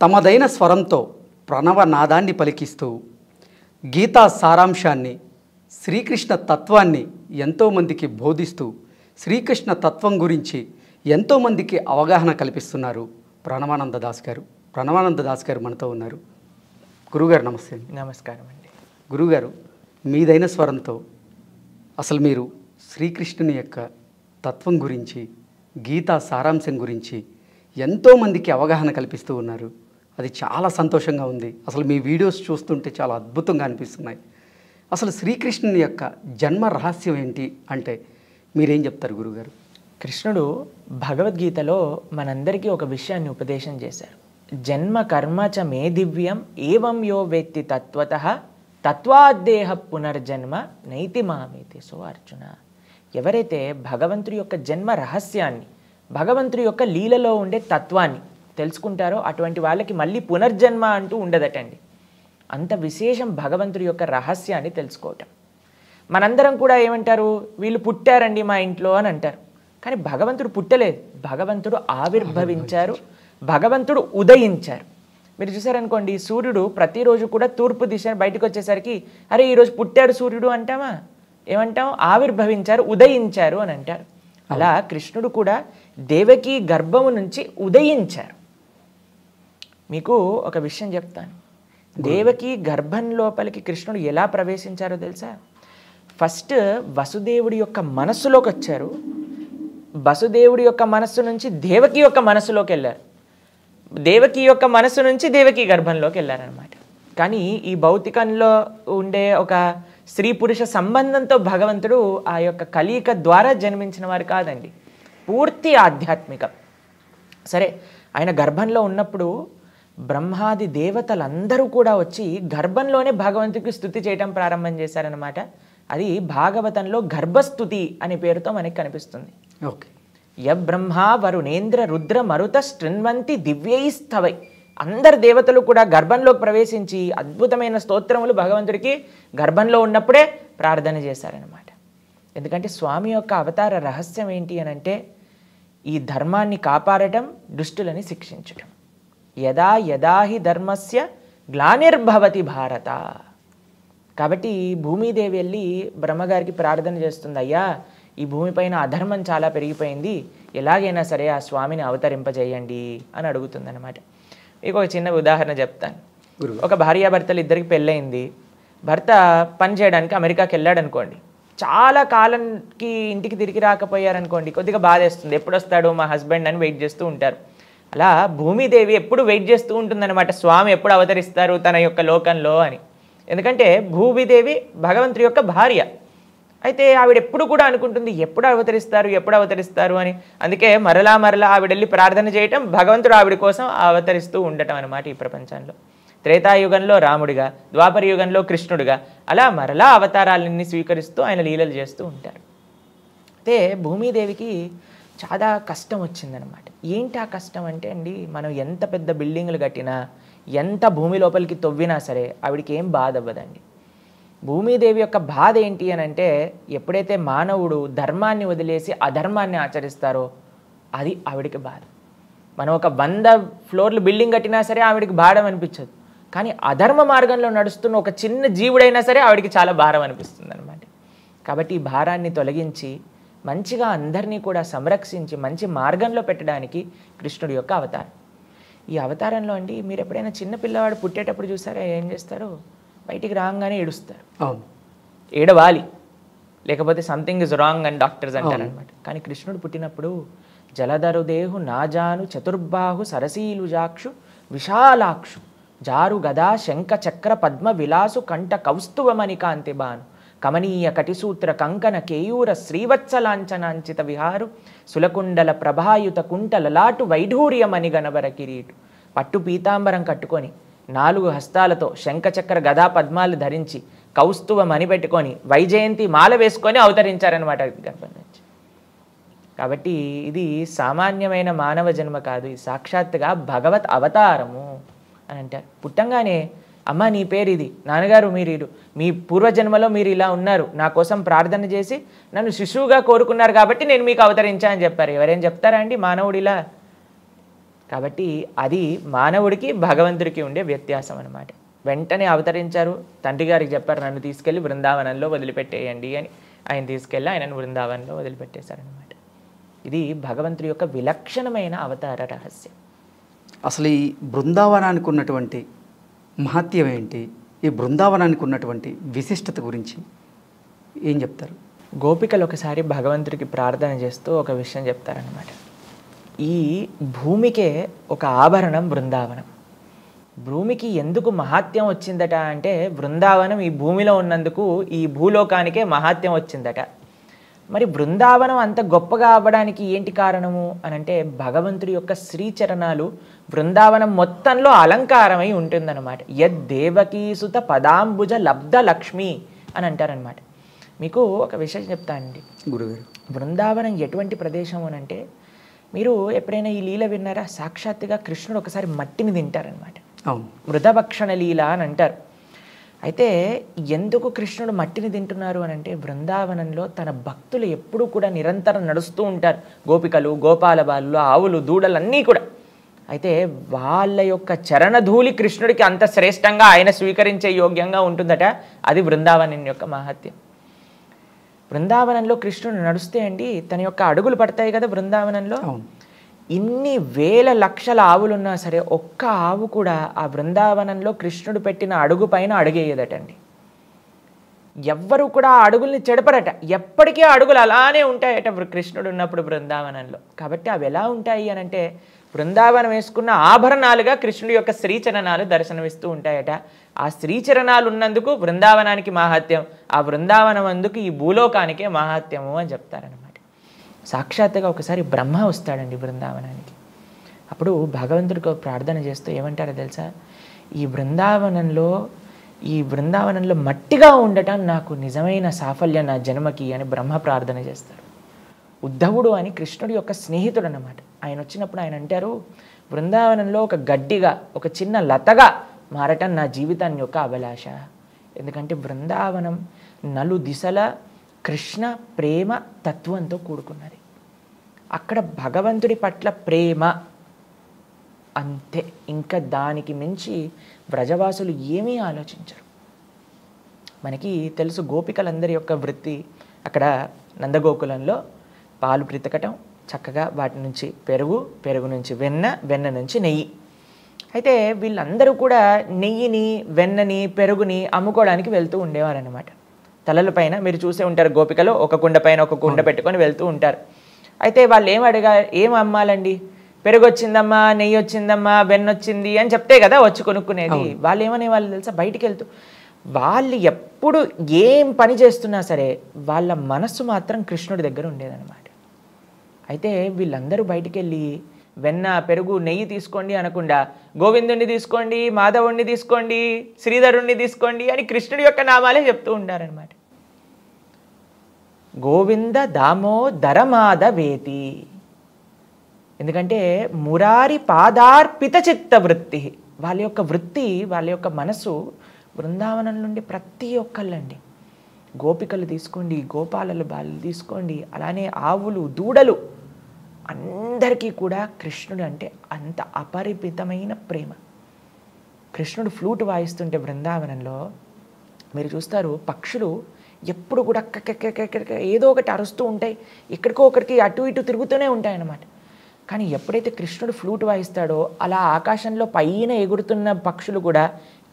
తమదైన స్వరంతో ప్రణవ నాదాన్ని పలికిస్తూ గీతా సారాంశాన్ని, శ్రీకృష్ణ తత్వాన్ని ఎంతోమందికి బోధిస్తూ శ్రీకృష్ణ తత్వం గురించి ఎంతోమందికి అవగాహన కల్పిస్తున్నారు ప్రణవానంద దాస్ గారు. ప్రణవానంద దాస్ గారు మనతో ఉన్నారు. గురుగారు నమస్తే. నమస్కారం అండి. గురుగారు, మీదైన స్వరంతో అసలు మీరు శ్రీకృష్ణుని యొక్క తత్వం గురించి, గీతా సారాంశం గురించి ఎంతోమందికి అవగాహన కల్పిస్తూ ఉన్నారు. అది చాలా సంతోషంగా ఉంది. అసలు మీ వీడియోస్ చూస్తుంటే చాలా అద్భుతంగా అనిపిస్తున్నాయి. అసలు శ్రీకృష్ణుని యొక్క జన్మ రహస్యం ఏంటి అంటే మీరేం చెప్తారు గురుగారు? కృష్ణుడు భగవద్గీతలో మనందరికీ ఒక విషయాన్ని ఉపదేశం చేశారు. జన్మ కర్మ చ మే దివ్యం ఏవం యో వేత్తి తత్వతః తత్వాద్దేహ పునర్జన్మ నైతి మామేతి. సో అర్జున, ఎవరైతే భగవంతుడి యొక్క జన్మ రహస్యాన్ని, భగవంతుడి యొక్క లీలలో ఉండే తత్వాన్ని తెలుసుకుంటారో అటువంటి వాళ్ళకి మళ్ళీ పునర్జన్మ అంటూ ఉండదటండి. అంత విశేషం భగవంతుడి యొక్క రహస్యాన్ని తెలుసుకోవటం. మనందరం కూడా ఏమంటారు, వీళ్ళు పుట్టారండి మా ఇంట్లో అని అంటారు. కానీ భగవంతుడు పుట్టలేదు, భగవంతుడు ఆవిర్భవించారు, భగవంతుడు ఉదయించారు. మీరు చూసారనుకోండి, సూర్యుడు ప్రతిరోజు కూడా తూర్పు దిశ బయటకు వచ్చేసరికి అరే ఈరోజు పుట్టాడు సూర్యుడు అంటామా? ఏమంటాం? ఆవిర్భవించారు, ఉదయించారు అని అంటారు. అలా కృష్ణుడు కూడా దేవకీ గర్భము నుంచి ఉదయించారు. మీకు ఒక విషయం చెప్తాను. దేవకీ గర్భం లోపలికి కృష్ణుడు ఎలా ప్రవేశించారో తెలుసా? ఫస్ట్ వసుదేవుడి యొక్క మనస్సులోకి వచ్చారు. వసుదేవుడి యొక్క మనస్సు నుంచి దేవకి యొక్క మనస్సులోకి వెళ్ళారు. దేవకి యొక్క మనస్సు నుంచి దేవకి గర్భంలోకి వెళ్ళారనమాట. కానీ ఈ భౌతికంలో ఉండే ఒక స్త్రీ పురుష సంబంధంతో భగవంతుడు ఆ యొక్క కలయిక ద్వారా జన్మించిన వారు కాదండి, పూర్తి ఆధ్యాత్మికం. సరే, ఆయన గర్భంలో ఉన్నప్పుడు బ్రహ్మాది దేవతలందరూ కూడా వచ్చి గర్భంలోనే భగవంతుడికి స్తుతి చేయటం ప్రారంభం చేశారనమాట. అది భాగవతంలో గర్భస్తుతి అనే పేరుతో మనకి కనిపిస్తుంది. ఓకే. యబ్రహ్మా వరుణేంద్ర రుద్ర మరుత శృణ్వంతి దివ్యైస్తవై. అందరు దేవతలు కూడా గర్భంలోకి ప్రవేశించి అద్భుతమైన స్తోత్రములు భగవంతుడికి గర్భంలో ఉన్నప్పుడే ప్రార్థన చేశారనమాట. ఎందుకంటే స్వామి యొక్క అవతార రహస్యం ఏంటి అని అంటే ఈ ధర్మాన్ని కాపాడటం, దుష్టులని శిక్షించటం. యదా యదాహి ధర్మస్య గ్లానిర్భవతి భారత. కాబట్టి భూమిదేవి వెళ్ళి బ్రహ్మగారికి ప్రార్థన చేస్తుంది, అయ్యా ఈ భూమిపైన అధర్మం చాలా పెరిగిపోయింది, ఎలాగైనా సరే ఆ స్వామిని అవతరింపజేయండి అని అడుగుతుందన్నమాట. మీకు ఒక చిన్న ఉదాహరణ చెప్తాను. ఒక భార్యాభర్తలు ఇద్దరికి పెళ్ళయింది. భర్త పని చేయడానికి అమెరికాకి వెళ్ళాడు అనుకోండి. చాలా కాలంకి ఇంటికి తిరిగి రాకపోయారనుకోండి, కొద్దిగా బాధేస్తుంది. ఎప్పుడు వస్తాడు మా హస్బెండ్ అని వెయిట్ చేస్తూ ఉంటారు. అలా భూమిదేవి ఎప్పుడు వెయిట్ చేస్తూ ఉంటుందన్నమాట, స్వామి ఎప్పుడు అవతరిస్తారు తన యొక్క లోకంలో అని. ఎందుకంటే భూమిదేవి భగవంతుడి యొక్క భార్య. అయితే ఆవిడ ఎప్పుడు కూడా అనుకుంటుంది ఎప్పుడు అవతరిస్తారు, ఎప్పుడు అవతరిస్తారు అని. అందుకే మరలా మరలా ఆవిడ వెళ్ళి ప్రార్థన చేయటం, భగవంతుడు ఆవిడ కోసం అవతరిస్తూ ఉండటం అనమాట ఈ ప్రపంచంలో. త్రేతాయుగంలో రాముడిగా, ద్వాపర యుగంలో కృష్ణుడిగా, అలా మరలా అవతారాలన్నీ స్వీకరిస్తూ ఆయన లీలలు చేస్తూ ఉంటారు. అయితే భూమిదేవికి చాలా కష్టం వచ్చిందనమాట. ఏంటి ఆ కష్టం అంటే అండి, మనం ఎంత పెద్ద బిల్డింగ్లు కట్టినా, ఎంత భూమి లోపలికి తవ్వినా సరే ఆవిడికి ఏం బాధ అవ్వదండి. భూమిదేవి యొక్క బాధ ఏంటి అని అంటే ఎప్పుడైతే మానవుడు ధర్మాన్ని వదిలేసి అధర్మాన్ని ఆచరిస్తారో అది ఆవిడికి బాధ. మనం ఒక 100 ఫ్లోర్లు బిల్డింగ్ కట్టినా సరే ఆవిడికి భారం అనిపించదు. కానీ అధర్మ మార్గంలో నడుస్తున్న ఒక చిన్న జీవుడైనా సరే ఆవిడికి చాలా భారం అనిపిస్తుంది అనమాట. కాబట్టి ఈ భారాన్ని తొలగించి మంచిగా అందరినీ కూడా సంరక్షించి మంచి మార్గంలో పెట్టడానికి కృష్ణుడి యొక్క అవతారం. ఈ అవతారంలో అండి మీరు ఎప్పుడైనా చిన్న పిల్లవాడు పుట్టేటప్పుడు చూసారా ఏం చేస్తారు? బయటికి రాగానే ఏడుస్తారు. ఏడవాలి, లేకపోతే సంథింగ్ ఇస్ రాంగ్ అని డాక్టర్స్ అంటారనమాట. కానీ కృష్ణుడు పుట్టినప్పుడు జలధరుదేహు నాజాను చతుర్బాహు సరసీలుజాక్షు విశాలాక్షు జారు గదా శంఖ చక్ర పద్మ విలాసు కంఠ కౌస్తువమణి కాంతిబాను కమనీయ కటిసూత్ర కంకణ కేయూర శ్రీవత్సలాంఛనాంచిత విహారు సులకుండల ప్రభాయుత కుంటల లాటు వైఢూర్యమణి గణవర కిరీటు. పట్టు పీతాంబరం కట్టుకొని 4 హస్తాలతో శంఖచక్ర గదా పద్మాలు ధరించి కౌస్తువ మణి పెట్టుకొని వైజయంతి మాల వేసుకొని అవతరించారనమాట గర్భం నుంచి. కాబట్టి ఇది సామాన్యమైన మానవ జన్మ కాదు, ఇది సాక్షాత్తుగా భగవత్ అవతారము అని అంటారు. పుట్టంగానే అమ్మ నీ పేరు ఇది, నాన్నగారు మీరు మీ పూర్వజన్మలో మీరు ఇలా ఉన్నారు, నా కోసం ప్రార్థన చేసి నన్ను శిశువుగా కోరుకున్నారు కాబట్టి నేను మీకు అవతరించా అని చెప్పారు. ఎవరేం చెప్తారా అండి మానవుడు ఇలా? కాబట్టి అది మానవుడికి భగవంతుడికి ఉండే వ్యత్యాసం అన్నమాట. వెంటనే అవతరించారు, తండ్రి గారికి చెప్పారు నన్ను తీసుకెళ్ళి బృందావనంలో వదిలిపెట్టేయండి అని. ఆయన తీసుకెళ్ళి ఆయనను బృందావనంలో వదిలిపెట్టేశారనమాట. ఇది భగవంతుడి యొక్క విలక్షణమైన అవతార రహస్యం. అసలు ఈ బృందావనానికి ఉన్నటువంటి మహత్యం ఏంటి, ఈ బృందావనానికి ఉన్నటువంటి విశిష్టత గురించి ఏం చెప్తారు? గోపికలు ఒకసారి భగవంతుడికి ప్రార్థన చేస్తూ ఒక విషయం చెప్తారనమాట. ఈ భూమికే ఒక ఆభరణం బృందావనం. భూమికి ఎందుకు మహాత్యం వచ్చిందట అంటే బృందావనం ఈ భూమిలో ఉన్నందుకు ఈ భూలోకానికే మహాత్యం వచ్చిందట. మరి బృందావనం అంత గొప్పగా అవ్వడానికి ఏంటి కారణము అని అంటే భగవంతుడి యొక్క శ్రీచరణాలు బృందావనం మొత్తంలో అలంకారమై ఉంటుందన్నమాట. యద్దేవకీసుత పదాంబుజ లబ్ధ లక్ష్మి అని అంటారనమాట. మీకు ఒక విషయం చెప్తానండి గురుగారు. బృందావనం ఎటువంటి ప్రదేశం అని అంటే, మీరు ఎప్పుడైనా ఈ లీల విన్నారా? సాక్షాత్తుగా కృష్ణుడు ఒకసారి మట్టిని తింటారనమాట. అవును, మృతభక్షణ లీల అని అంటారు. అయితే ఎందుకు కృష్ణుడు మట్టిని తింటున్నారు అని అంటే బృందావనంలో తన భక్తులు ఎప్పుడూ కూడా నిరంతరం నడుస్తూ ఉంటారు. గోపికలు, గోపాల బాలులు, ఆవులు, దూడలు అన్నీ కూడా. అయితే వాళ్ళ యొక్క చరణధూళి కృష్ణుడికి అంత శ్రేష్టంగా ఆయన స్వీకరించే యోగ్యంగా ఉంటుందట. అది బృందావనం యొక్క మహత్యం. బృందావనంలో కృష్ణుడు నడుస్తే అండి తన యొక్క అడుగులు పడతాయి కదా బృందావనంలో. ఇన్ని వేల లక్షల ఆవులున్నా సరే ఒక్క ఆవు కూడా ఆ బృందావనంలో కృష్ణుడు పెట్టిన అడుగు పైన అడుగేయదటండి. ఎవ్వరూ కూడా ఆ అడుగుల్ని చెడపరట. ఎప్పటికీ ఆ అడుగులు అలానే ఉంటాయట కృష్ణుడు ఉన్నప్పుడు బృందావనంలో. కాబట్టి అవి ఎలా ఉంటాయి అని అంటే బృందావనం వేసుకున్న ఆభరణాలుగా కృష్ణుడి యొక్క శ్రీచరణాలు దర్శనమిస్తూ ఉంటాయట. ఆ శ్రీచరణాలు ఉన్నందుకు బృందావనానికి మహాత్యం, ఆ బృందావనం అందుకు ఈ భూలోకానికే మహాత్యము అని చెప్తారనమాట. సాక్షాత్తుగా ఒకసారి బ్రహ్మ వస్తాడండి బృందావనానికి. అప్పుడు భగవంతుడికి ప్రార్థన చేస్తూ ఏమంటారో తెలుసా? ఈ బృందావనంలో మట్టిగా ఉండటం నాకు నిజమైన సాఫల్యం నా జన్మకి అని బ్రహ్మ ప్రార్థన చేస్తారు. ఉద్ధవుడు అని కృష్ణుడి యొక్క స్నేహితుడు అన్నమాట. ఆయన వచ్చినప్పుడు ఆయన అంటారు, బృందావనంలో ఒక గడ్డిగా, ఒక చిన్న లతగా మారటం నా జీవితాన్ని యొక్క అభిలాష. ఎందుకంటే బృందావనం నలు దిశల కృష్ణ ప్రేమ తత్వంతో కూడుకున్నది. అక్కడ భగవంతుడి పట్ల ప్రేమ అంతే, ఇంకా దానికి మించి వ్రజవాసులు ఏమీ ఆలోచించరు. మనకి తెలుసు గోపికలందరి యొక్క వృత్తి అక్కడ నందగోకులంలో పాలు పితకటం, చక్కగా వాటి నుంచి పెరుగు నుంచి వెన్న నుంచి నెయ్యి. అయితే వీళ్ళందరూ కూడా నెయ్యిని, వెన్నని, పెరుగుని అమ్ముకోవడానికి వెళ్తూ ఉండేవారనమాట. తలల పైన మీరు చూసే ఉంటారు గోపికలు ఒక కుండ పైన ఒక కుండ పెట్టుకొని వెళ్తూ ఉంటారు. అయితే వాళ్ళు ఏం అమ్మాలండి? పెరుగు వచ్చిందమ్మా, నెయ్యి వచ్చిందమ్మా, వెన్న వచ్చింది అని చెప్తే కదా వచ్చి కొనుక్కునేది. వాళ్ళు ఏమనే వాళ్ళు తెలుసా? బయటికి వెళ్తూ వాళ్ళు ఎప్పుడు ఏం పని చేస్తున్నా సరే వాళ్ళ మనస్సు మాత్రం కృష్ణుడి దగ్గర ఉండేదన్నమాట. అయితే వీళ్ళందరూ బయటికి వెళ్ళి వెన్న, పెరుగు, నెయ్యి తీసుకోండి అనకుండా గోవిందుణ్ణి తీసుకోండి, మాధవుణ్ణి తీసుకోండి, శ్రీధరుణ్ణి తీసుకోండి అని కృష్ణుడి యొక్క నామాలే చెప్తూ ఉంటారనమాట. గోవింద దామోదర మాధవేతి. ఎందుకంటే మురారి పాదార్పిత చిత్త వృత్తి. వాళ్ళ యొక్క వృత్తి, వాళ్ళ యొక్క మనసు బృందావనం నుండి ప్రతి ఒక్కళ్ళండి. గోపికలు తీసుకోండి, గోపాలలు బాలు తీసుకోండి, అలానే ఆవులు, దూడలు, అందరికీ కూడా కృష్ణుడు అంటే అంత అపరిమితమైన ప్రేమ. కృష్ణుడు ఫ్లూట్ వాయిస్తుంటే బృందావనంలో మీరు చూస్తారు పక్షులు ఎప్పుడు కూడా ఏదో ఒకటి అరుస్తూ ఉంటాయి, ఎక్కడికో ఒకరికి అటు ఇటు తిరుగుతూనే ఉంటాయి అన్నమాట. కానీ ఎప్పుడైతే కృష్ణుడు ఫ్లూట్ వాయిస్తాడో అలా ఆకాశంలో పైన ఎగురుతున్న పక్షులు కూడా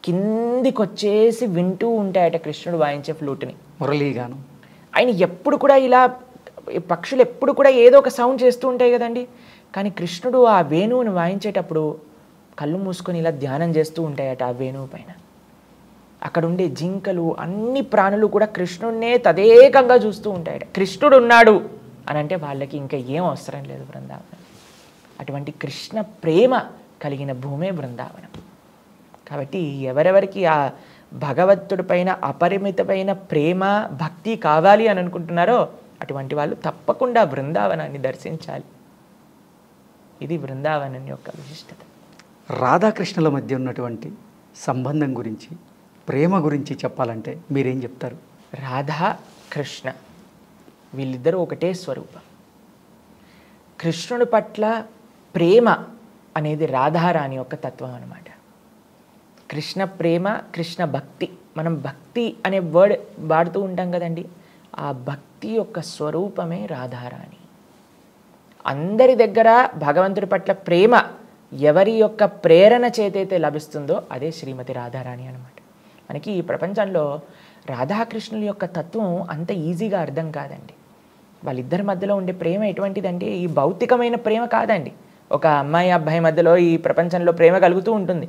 కిందికి వచ్చేసి వింటూ ఉంటాయట కృష్ణుడు వాయించే ఫ్లూట్ని, మురళీగాను. ఆయన ఎప్పుడు కూడా ఇలా పక్షులు ఎప్పుడు కూడా ఏదో ఒక సౌండ్ చేస్తూ ఉంటాయి కదండి. కానీ కృష్ణుడు ఆ వేణువుని వాయించేటప్పుడు కళ్ళు మూసుకొని ఇలా ధ్యానం చేస్తూ ఉంటాయట ఆ వేణువు పైన. అక్కడ ఉండే జింకలు, అన్ని ప్రాణులు కూడా కృష్ణుడినే తదేకంగా చూస్తూ ఉంటాయట. కృష్ణుడు ఉన్నాడు అని అంటే వాళ్ళకి ఇంకా ఏం అవసరం లేదు బృందావనం. అటువంటి కృష్ణ ప్రేమ కలిగిన భూమే బృందావనం. కాబట్టి ఎవరెవరికి ఆ భగవంతుడి పైన అపరిమితమైన ప్రేమ, భక్తి కావాలి అని అనుకుంటున్నారో అటువంటి వాళ్ళు తప్పకుండా బృందావనాన్ని దర్శించాలి. ఇది బృందావనం యొక్క విశిష్టత. రాధాకృష్ణుల మధ్య ఉన్నటువంటి సంబంధం గురించి, ప్రేమ గురించి చెప్పాలంటే మీరేం చెప్తారు? రాధా కృష్ణ వీళ్ళిద్దరూ ఒకటే స్వరూపం. కృష్ణుడి పట్ల ప్రేమ అనేది రాధారాణి యొక్క తత్వం అన్నమాట. కృష్ణ ప్రేమ, కృష్ణ భక్తి. మనం భక్తి అనే వర్డ్ వాడుతూ ఉంటాం కదండి, ఆ భక్తి యొక్క స్వరూపమే రాధారాణి. అందరి దగ్గర భగవంతుడి పట్ల ప్రేమ ఎవరి యొక్క ప్రేరణ చేతైతే లభిస్తుందో అదే శ్రీమతి రాధారాణి అనమాట. మనకి ఈ ప్రపంచంలో రాధాకృష్ణుల యొక్క తత్వం అంత ఈజీగా అర్థం కాదండి. వాళ్ళిద్దరి మధ్యలో ఉండే ప్రేమ ఎటువంటిదంటే ఈ భౌతికమైన ప్రేమ కాదండి. ఒక అమ్మాయి అబ్బాయి మధ్యలో ఈ ప్రపంచంలో ప్రేమ కలుగుతూ ఉంటుంది,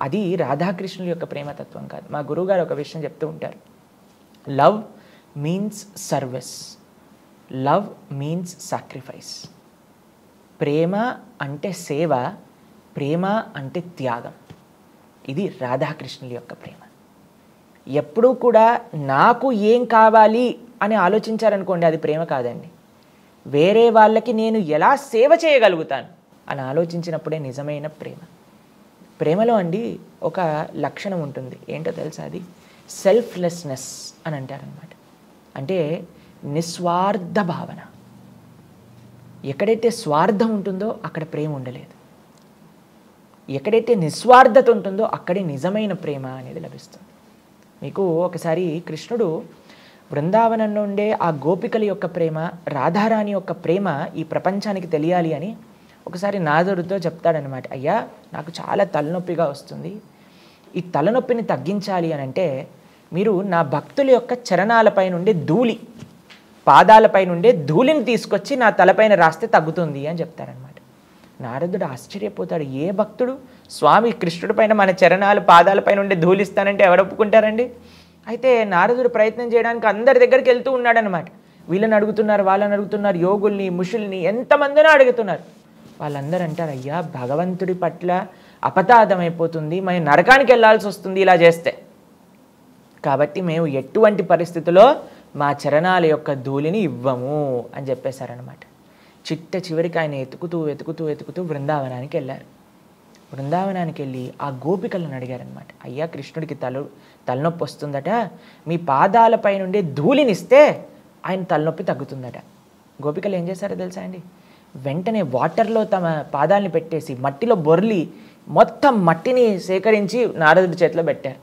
అది రాధాకృష్ణుల యొక్క ప్రేమతత్వం కాదు. మా గురువుగారు ఒక విషయం చెప్తూ ఉంటారు, love means service, love means sacrifice. ప్రేమ అంటే సేవ, ప్రేమ అంటే త్యాగం. ఇది రాధాకృష్ణుల యొక్క ప్రేమ. ఎప్పుడూ కూడా నాకు ఏం కావాలి అని ఆలోచించారనుకోండి, అది ప్రేమ కాదండి. వేరే వాళ్ళకి నేను ఎలా సేవ చేయగలుగుతాను అని ఆలోచించినప్పుడే నిజమైన ప్రేమ. ప్రేమలో అండి ఒక లక్షణం ఉంటుంది, ఏంటో తెలుసా? అది సెల్ఫ్లెస్నెస్ అని అంటారనమాట. అంటే నిస్వార్థ భావన. ఎక్కడైతే స్వార్థం ఉంటుందో అక్కడ ప్రేమ ఉండలేదు. ఎక్కడైతే నిస్వార్థత ఉంటుందో అక్కడే నిజమైన ప్రేమ అనేది లభిస్తుంది. మీకు ఒకసారి కృష్ణుడు బృందావనంలో ఉండే ఆ గోపికల యొక్క ప్రేమ, రాధారాణి యొక్క ప్రేమ ఈ ప్రపంచానికి తెలియాలి అని ఒకసారి నారదుడితో చెప్తాడనమాట. అయ్యా, నాకు చాలా తలనొప్పిగా వస్తుంది, ఈ తలనొప్పిని తగ్గించాలి అని అంటే మీరు నా భక్తుల యొక్క చరణాలపై నుండి ధూళి, పాదాలపై నుండే ధూళిని తీసుకొచ్చి నా తలపైన రాస్తే తగ్గుతుంది అని చెప్తారనమాట. నారదుడు ఆశ్చర్యపోతాడు, ఏ భక్తుడు స్వామి కృష్ణుడి పైన మన చరణాలు పాదాలపై నుండి ధూళిస్తానంటే ఎవరు ఒప్పుకుంటారండి? అయితే నారదుడు ప్రయత్నం చేయడానికి అందరి దగ్గరికి వెళ్తూ ఉన్నాడనమాట. వీళ్ళని అడుగుతున్నారు, వాళ్ళని అడుగుతున్నారు, యోగుల్ని, ముషుల్ని, ఎంతమందినో అడుగుతున్నారు. వాళ్ళందరూ అంటారు, అయ్యా భగవంతుడి పట్ల అపతాదం అయిపోతుంది, మేము నరకానికి వెళ్ళాల్సి వస్తుంది ఇలా చేస్తే, కాబట్టి మేము ఎటువంటి పరిస్థితుల్లో మా చరణాల యొక్క ధూళిని ఇవ్వము అని చెప్పేశారనమాట. చిట్ట చివరికి ఆయన వెతుకుతూ వెతుకుతూ వెతుకుతూ బృందావనానికి వెళ్ళారు. బృందావనానికి వెళ్ళి ఆ గోపికలను అడిగారనమాట, అయ్యా కృష్ణుడికి తలనొప్పి వస్తుందట, మీ పాదాలపై నుండి ధూళినిస్తే ఆయన తలనొప్పి తగ్గుతుందట. గోపికలు ఏం చేశారో తెలుసా అండి? వెంటనే వాటర్లో తమ పాదాలని పెట్టేసి మట్టిలో బొర్లి మొత్తం మట్టిని సేకరించి నారదుడి చేతిలో పెట్టారు.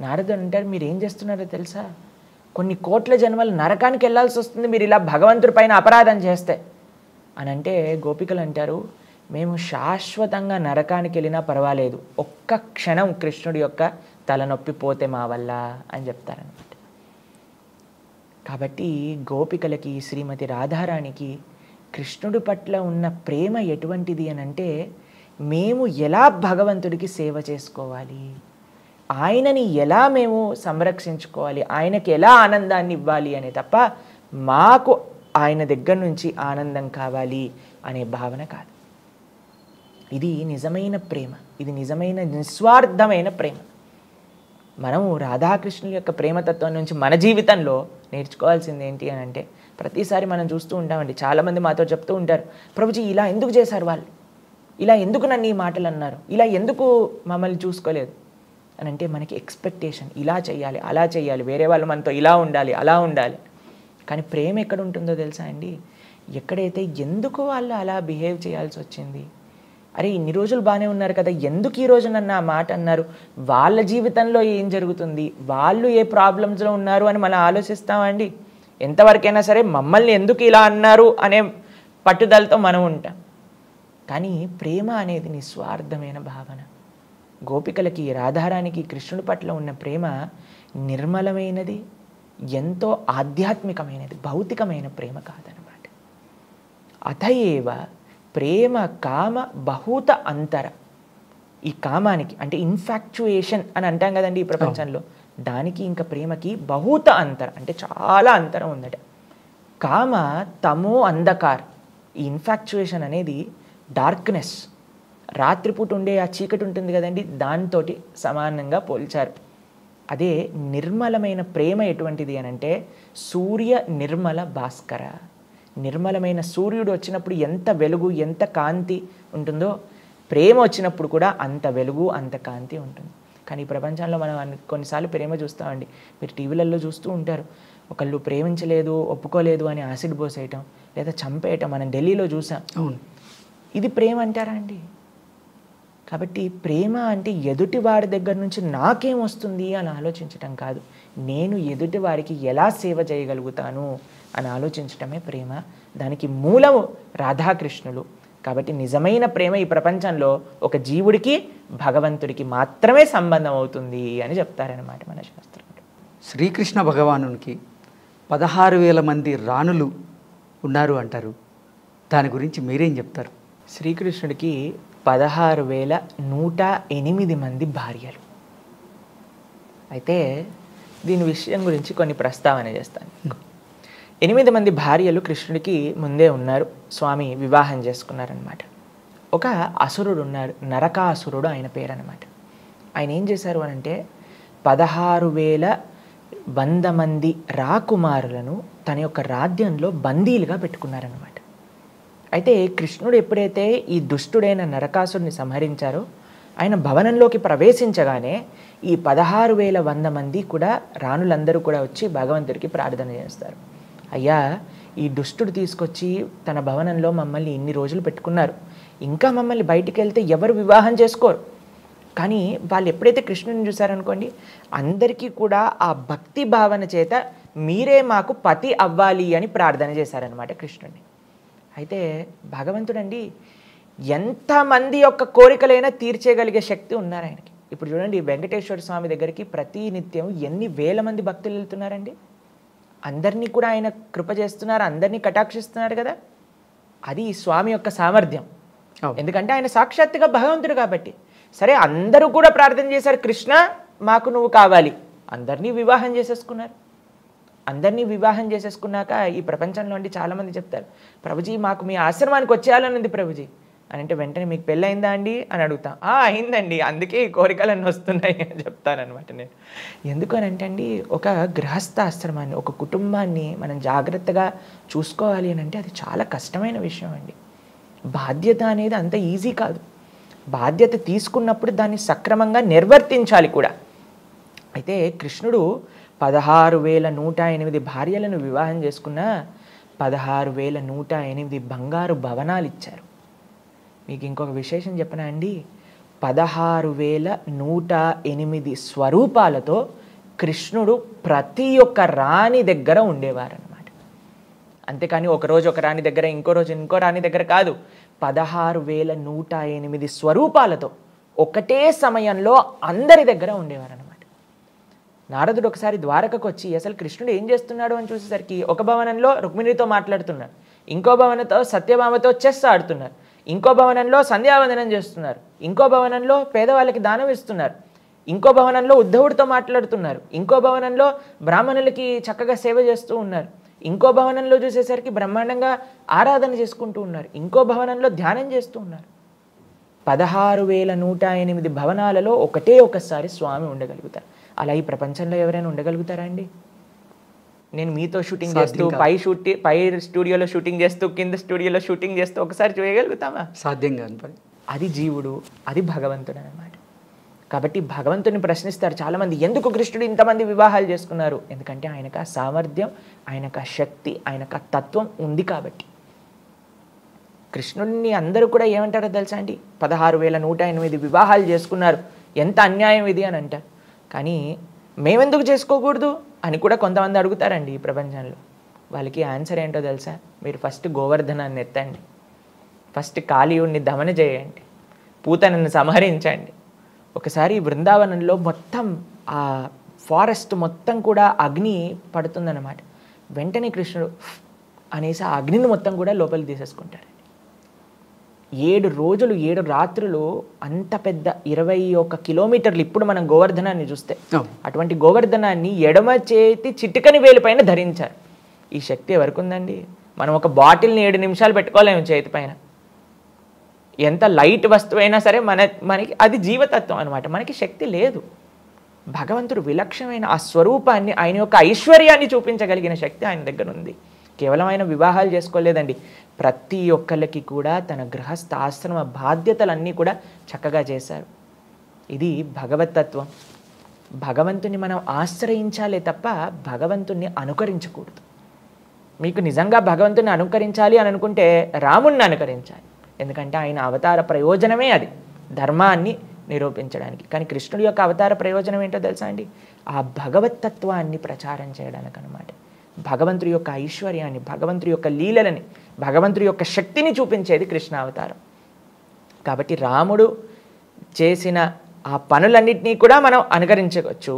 నారదుడు అంటారు, మీరు ఏం చేస్తున్నారో తెలుసా? కొన్ని కోట్ల జన్మలు నరకానికి వెళ్ళాల్సి వస్తుంది మీరు ఇలా భగవంతుడి పైన అపరాధం చేస్తే అని అంటే, గోపికలు అంటారు, మేము శాశ్వతంగా నరకానికి వెళ్ళినా పర్వాలేదు, ఒక్క క్షణం కృష్ణుడి యొక్క తలనొప్పి పోతే మా వల్ల అని చెప్తారనమాట. కాబట్టి గోపికలకి, శ్రీమతి రాధారాణికి కృష్ణుడి పట్ల ఉన్న ప్రేమ ఎటువంటిది అని అంటే, మేము ఎలా భగవంతుడికి సేవ చేసుకోవాలి, ఆయనని ఎలా మేము సంరక్షించుకోవాలి, ఆయనకి ఎలా ఆనందాన్ని ఇవ్వాలి అనే తప్ప మాకు ఆయన దగ్గర నుంచి ఆనందం కావాలి అనే భావన కాదు. ఇది నిజమైన ప్రేమ, ఇది నిజమైన నిస్వార్థమైన ప్రేమ. మనము రాధాకృష్ణుల యొక్క ప్రేమతత్వం నుంచి మన జీవితంలో నేర్చుకోవాల్సింది ఏంటి అని అంటే, ప్రతిసారి మనం చూస్తూ ఉంటామండి, చాలామంది మాతో చెప్తూ ఉంటారు, ప్రభుజీ ఇలా ఎందుకు చేశారు వాళ్ళు, ఇలా ఎందుకు నన్ను ఈ మాటలు అన్నారు, ఇలా ఎందుకు మమ్మల్ని చూసుకోలేదు అని అంటే, మనకి ఎక్స్పెక్టేషన్, ఇలా చేయాలి, అలా చేయాలి, వేరే వాళ్ళు మనతో ఇలా ఉండాలి, అలా ఉండాలి. కానీ ప్రేమ ఎక్కడ ఉంటుందో తెలుసా అండి? ఎక్కడైతే ఎందుకు వాళ్ళు అలా బిహేవ్ చేయాల్సి వచ్చింది, అరే ఇన్ని రోజులు బాగానే ఉన్నారు కదా, ఎందుకు ఈరోజు నన్ను ఆ మాట అన్నారు, వాళ్ళ జీవితంలో ఏం జరుగుతుంది, వాళ్ళు ఏ ప్రాబ్లమ్స్లో ఉన్నారు అని మనం ఆలోచిస్తామండి. ఎంతవరకైనా సరే మమ్మల్ని ఎందుకు ఇలా అన్నారు అనే పట్టుదలతో మనం ఉంటాం. కానీ ప్రేమ అనేది నిస్వార్థమైన భావన. గోపికలకి, రాధారానికి కృష్ణుడి పట్ల ఉన్న ప్రేమ నిర్మలమైనది, ఎంతో ఆధ్యాత్మికమైనది, భౌతికమైన ప్రేమ కాదనమాట. అతయేవ ప్రేమ కామ బహూత అంతర. ఈ కామానికి అంటే ఇన్ఫాక్చుయేషన్ అని అంటాం కదండి ఈ ప్రపంచంలో, దానికి ఇంకా ప్రేమకి బహూత అంతర అంటే చాలా అంతరం ఉందట. కామ తమో అంధకార్. ఈ ఇన్ఫాక్చుయేషన్ అనేది డార్క్నెస్, రాత్రిపూట ఉండే ఆ చీకటి ఉంటుంది కదండి, దాంతో సమానంగా పోల్చారు. అదే నిర్మలమైన ప్రేమ ఎటువంటిది అని అంటే, సూర్య నిర్మల భాస్కర. నిర్మలమైన సూర్యుడు వచ్చినప్పుడు ఎంత వెలుగు, ఎంత కాంతి ఉంటుందో, ప్రేమ వచ్చినప్పుడు కూడా అంత వెలుగు, అంత కాంతి ఉంటుంది. కానీ ఈ ప్రపంచంలో మనం కొన్నిసార్లు ప్రేమ చూస్తామండి, మీరు టీవీలలో చూస్తూ ఉంటారు, ఒకళ్ళు ప్రేమించలేదు, ఒప్పుకోలేదు అని యాసిడ్ పోసేయటం లేదా చంపేయటం మనం ఢిల్లీలో చూసాం. అవును, ఇది ప్రేమ అంటారా అండి? కాబట్టి ప్రేమ అంటే ఎదుటివాడి దగ్గర నుంచి నాకేం వస్తుంది అని ఆలోచించటం కాదు, నేను ఎదుటివారికి ఎలా సేవ చేయగలుగుతాను అని ఆలోచించటమే ప్రేమ. దానికి మూలము రాధాకృష్ణులు. కాబట్టి నిజమైన ప్రేమ ఈ ప్రపంచంలో ఒక జీవుడికి భగవంతుడికి మాత్రమే సంబంధం అవుతుంది అని చెప్తారనమాట మన శాస్త్రంలో. శ్రీకృష్ణ భగవానునికి 16,000 మంది రాణులు ఉన్నారు అంటారు. దాని గురించి మీరేం చెప్తారు? శ్రీకృష్ణుడికి 16,108 మంది భార్యలు. అయితే దీని విషయం గురించి కొన్ని ప్రస్తావన చేస్తాను. 8 మంది భార్యలు కృష్ణుడికి ముందే ఉన్నారు, స్వామి వివాహం చేసుకున్నారనమాట. ఒక అసురుడు ఉన్నారు, నరకాసురుడు ఆయన పేరు అనమాట. ఆయన ఏం చేశారు అని అంటే 16,100 మంది రాకుమారులను తన యొక్క రాజ్యంలో బందీలుగా పెట్టుకున్నారనమాట. అయితే కృష్ణుడు ఎప్పుడైతే ఈ దుష్టుడైన నరకాసురుని సంహరించారో ఆయన భవనంలోకి ప్రవేశించగానే ఈ 16,100 మంది కూడా రాణులందరూ కూడా వచ్చి భగవంతుడికి ప్రార్థన చేస్తారు. అయ్యా, ఈ దుష్టుడు తీసుకొచ్చి తన భవనంలో మమ్మల్ని ఇన్ని రోజులు పెట్టుకున్నారు, ఇంకా మమ్మల్ని బయటికి వెళ్తే ఎవరు వివాహం చేసుకోరు. కానీ వాళ్ళు ఎప్పుడైతే కృష్ణుని చూశారనుకోండి, అందరికీ కూడా ఆ భక్తి భావన చేత మీరే మాకు పతి అవ్వాలి అని ప్రార్థన చేశారనమాట కృష్ణుడిని. అయితే భగవంతుడండి ఎంతమంది యొక్క కోరికలైనా తీర్చేయగలిగే శక్తి ఉన్నారు ఆయనకి. ఇప్పుడు చూడండి, వెంకటేశ్వర స్వామి దగ్గరికి ప్రతి నిత్యం ఎన్ని వేల మంది భక్తులు వెళ్తున్నారండి. అందరినీ కూడా ఆయన కృప చేస్తున్నారు, అందరినీ కటాక్షిస్తున్నారు కదా. అది స్వామి యొక్క సామర్థ్యం. ఎందుకంటే ఆయన సాక్షాత్తుగా భగవంతుడు కాబట్టి. సరే, అందరూ కూడా ప్రార్థన చేశారు, కృష్ణ మాకు నువ్వు కావాలి. అందరినీ వివాహం చేసేసుకున్నారు. అందరినీ వివాహం చేసేసుకున్నాక ఈ ప్రపంచంలో అండి చాలామంది చెప్తారు, ప్రభుజీ మాకు మీ ఆశ్రమానికి వచ్చేయాలని ఉంది ప్రభుజీ అని. అంటే వెంటనే మీకు పెళ్ళయిందా అండి అని అడుగుతాం. అయిందండి, అందుకే ఈ కోరికలన్నీ వస్తున్నాయి అని చెప్తానమాట నేను. ఎందుకనంటే అండి, ఒక గృహస్థాశ్రమాన్ని, ఒక కుటుంబాన్ని మనం జాగ్రత్తగా చూసుకోవాలి అని అంటే అది చాలా కష్టమైన విషయం అండి. బాధ్యత అనేది అంత ఈజీ కాదు. బాధ్యత తీసుకున్నప్పుడు దాన్ని సక్రమంగా నిర్వర్తించాలి కూడా. అయితే కృష్ణుడు 16,108 భార్యలను వివాహం చేసుకున్న 16,108 బంగారు భవనాలు ఇచ్చారు. మీకు ఇంకొక విశేషం చెప్పనా అండి, 16,108 స్వరూపాలతో కృష్ణుడు ప్రతి ఒక్క రాణి దగ్గర ఉండేవారనమాట. అంతేకాని ఒకరోజు ఒక రాణి దగ్గర, ఇంకో రోజు ఇంకో రాణి దగ్గర కాదు. 16,108 స్వరూపాలతో ఒకటే సమయంలో అందరి దగ్గర ఉండేవారనమాట. నారదుడు ఒకసారి ద్వారకకు వచ్చి అసలు కృష్ణుడు ఏం చేస్తున్నాడు అని చూసేసరికి ఒక భవనంలో రుక్మిణితో మాట్లాడుతున్నాడు, ఇంకో భవనంతో సత్యభామతో చెస్ ఆడుతున్నారు, ఇంకో భవనంలో సంధ్యావందనం చేస్తున్నారు, ఇంకో భవనంలో పేదవాళ్ళకి దానం ఇస్తున్నారు, ఇంకో భవనంలో ఉద్ధవుడితో మాట్లాడుతున్నారు, ఇంకో భవనంలో బ్రాహ్మణులకి చక్కగా సేవ చేస్తూ ఉన్నారు, ఇంకో భవనంలో చూసేసరికి బ్రహ్మాండంగా ఆరాధన చేసుకుంటూ ఉన్నారు, ఇంకో భవనంలో ధ్యానం చేస్తూ ఉన్నారు. 16,108 భవనాలలో ఒకటే ఒకసారి స్వామి ఉండగలుగుతారు. అలా ఈ ప్రపంచంలో ఎవరైనా ఉండగలుగుతారా అండి? నేను మీతో షూటింగ్ చేస్తూ పై స్టూడియోలో షూటింగ్ చేస్తూ కింద స్టూడియోలో షూటింగ్ చేస్తూ ఒకసారి చేయగలుగుతామా? సాధ్యంగా. అది జీవుడు, అది భగవంతుడు అన్నమాట. కాబట్టి భగవంతుని ప్రశ్నిస్తారు చాలామంది, ఎందుకు కృష్ణుడు ఇంతమంది వివాహాలు చేసుకున్నారు? ఎందుకంటే ఆయనకు ఆ సామర్థ్యం, ఆయనకు ఆ శక్తి, ఆయనకు ఆ తత్వం ఉంది కాబట్టి. కృష్ణుడిని అందరూ కూడా ఏమంటారో తెలుసా అండి, 16,108 వివాహాలు చేసుకున్నారు, ఎంత అన్యాయం ఇది అని అంటారు. కానీ మేమెందుకు చేసుకోకూడదు అని కూడా కొంతమంది అడుగుతారండి ఈ ప్రపంచంలో. వాళ్ళకి ఆన్సర్ ఏంటో తెలుసా? మీరు ఫస్ట్ గోవర్ధనాన్ని ఎత్తండి, ఫస్ట్ కాళీయుడిని దమన చేయండి, పూతనను సంహరించండి. ఒకసారి బృందావనంలో మొత్తం ఆ ఫారెస్ట్ మొత్తం కూడా అగ్ని పడుతుందన్నమాట. వెంటనే కృష్ణుడు అనేసి ఆ అగ్నిని మొత్తం కూడా లోపలికి తీసేసుకుంటారండి. 7 రోజులు 7 రాత్రులు అంత పెద్ద 21 కిలోమీటర్లు. ఇప్పుడు మనం గోవర్ధనాన్ని చూస్తే అటువంటి గోవర్ధనాన్ని ఎడమ చేతి చిటికని వేలు పైన ధరించారు. ఈ శక్తి ఎవరికి ఉందండి? మనం ఒక బాటిల్ని 7 నిమిషాలు పెట్టుకోలేము చేతి పైన. ఎంత లైట్ వస్తువైనా సరే మనకి అది జీవతత్వం అనమాట, మనకి శక్తి లేదు. భగవంతుడు విలక్షణమైన ఆ స్వరూపాన్ని, ఆయన యొక్క ఐశ్వర్యాన్ని చూపించగలిగిన శక్తి ఆయన దగ్గర ఉంది. కేవలం ఆయన వివాహాలు చేసుకోలేదండి, ప్రతి ఒక్కళ్ళకి కూడా తన గృహస్థ ఆశ్రమ బాధ్యతలన్నీ కూడా చక్కగా చేశారు. ఇది భగవతత్వం. భగవంతుని మనం ఆశ్రయించాలే తప్ప భగవంతుణ్ణి అనుకరించకూడదు. మీకు నిజంగా భగవంతుని అనుకరించాలి అని అనుకుంటే రాముణ్ణి అనుకరించాలి. ఎందుకంటే ఆయన అవతార ప్రయోజనమే అది. ధర్మాన్ని నిరూపించడానికి. కానీ కృష్ణుడి యొక్క అవతార ప్రయోజనం ఏంటో తెలుసా అండి? ఆ భగవతత్వాన్ని ప్రచారం చేయడానికి అనమాట. భగవంతుడి యొక్క ఐశ్వర్యాన్ని, భగవంతుడి యొక్క లీలలని, భగవంతుడి యొక్క శక్తిని చూపించేది కృష్ణ అవతారం. కాబట్టి రాముడు చేసిన ఆ పనులన్నింటినీ కూడా మనం అనుకరించవచ్చు.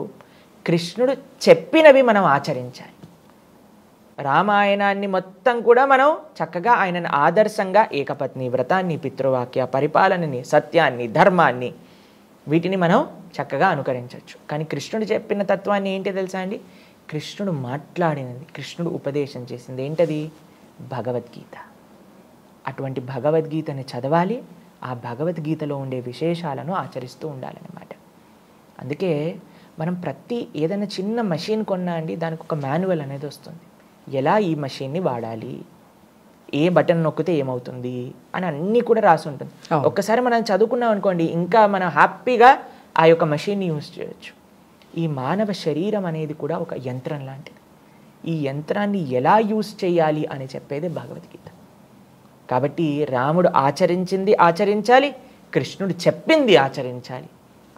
కృష్ణుడు చెప్పినవి మనం ఆచరించాలి. రామాయణాన్ని మొత్తం కూడా మనం చక్కగా ఆయనను ఆదర్శంగా ఏకపత్ని వ్రతాన్ని, పితృవాక్య పరిపాలనని, సత్యాన్ని, ధర్మాన్ని, వీటిని మనం చక్కగా అనుకరించవచ్చు. కానీ కృష్ణుడు చెప్పిన తత్వాన్ని ఏంటి తెలుసా అండి? కృష్ణుడు మాట్లాడినది, కృష్ణుడు ఉపదేశం చేసింది ఏంటది? భగవద్గీత. అటువంటి భగవద్గీతని చదవాలి, ఆ భగవద్గీతలో ఉండే విశేషాలను ఆచరిస్తూ ఉండాలన్నమాట. అందుకే మనం ఏదైనా చిన్న మెషిన్ కొన్నా అండి, దానికి ఒక మాన్యువల్ అనేది వస్తుంది. ఎలా ఈ మెషిన్ని వాడాలి, ఏ బటన్ నొక్కితే ఏమవుతుంది అని అన్నీ కూడా రాసి ఉంటుంది. ఒక్కసారి మనం చదువుకున్నాం అనుకోండి, ఇంకా మనం హ్యాపీగా ఆ యొక్క మెషిన్ని యూజ్ చేయొచ్చు. ఈ మానవ శరీరం అనేది కూడా ఒక యంత్రం లాంటిది. ఈ యంత్రాన్ని ఎలా యూజ్ చేయాలి అని చెప్పేదే భగవద్గీత. కాబట్టి రాముడు ఆచరించింది ఆచరించాలి, కృష్ణుడు చెప్పింది ఆచరించాలి.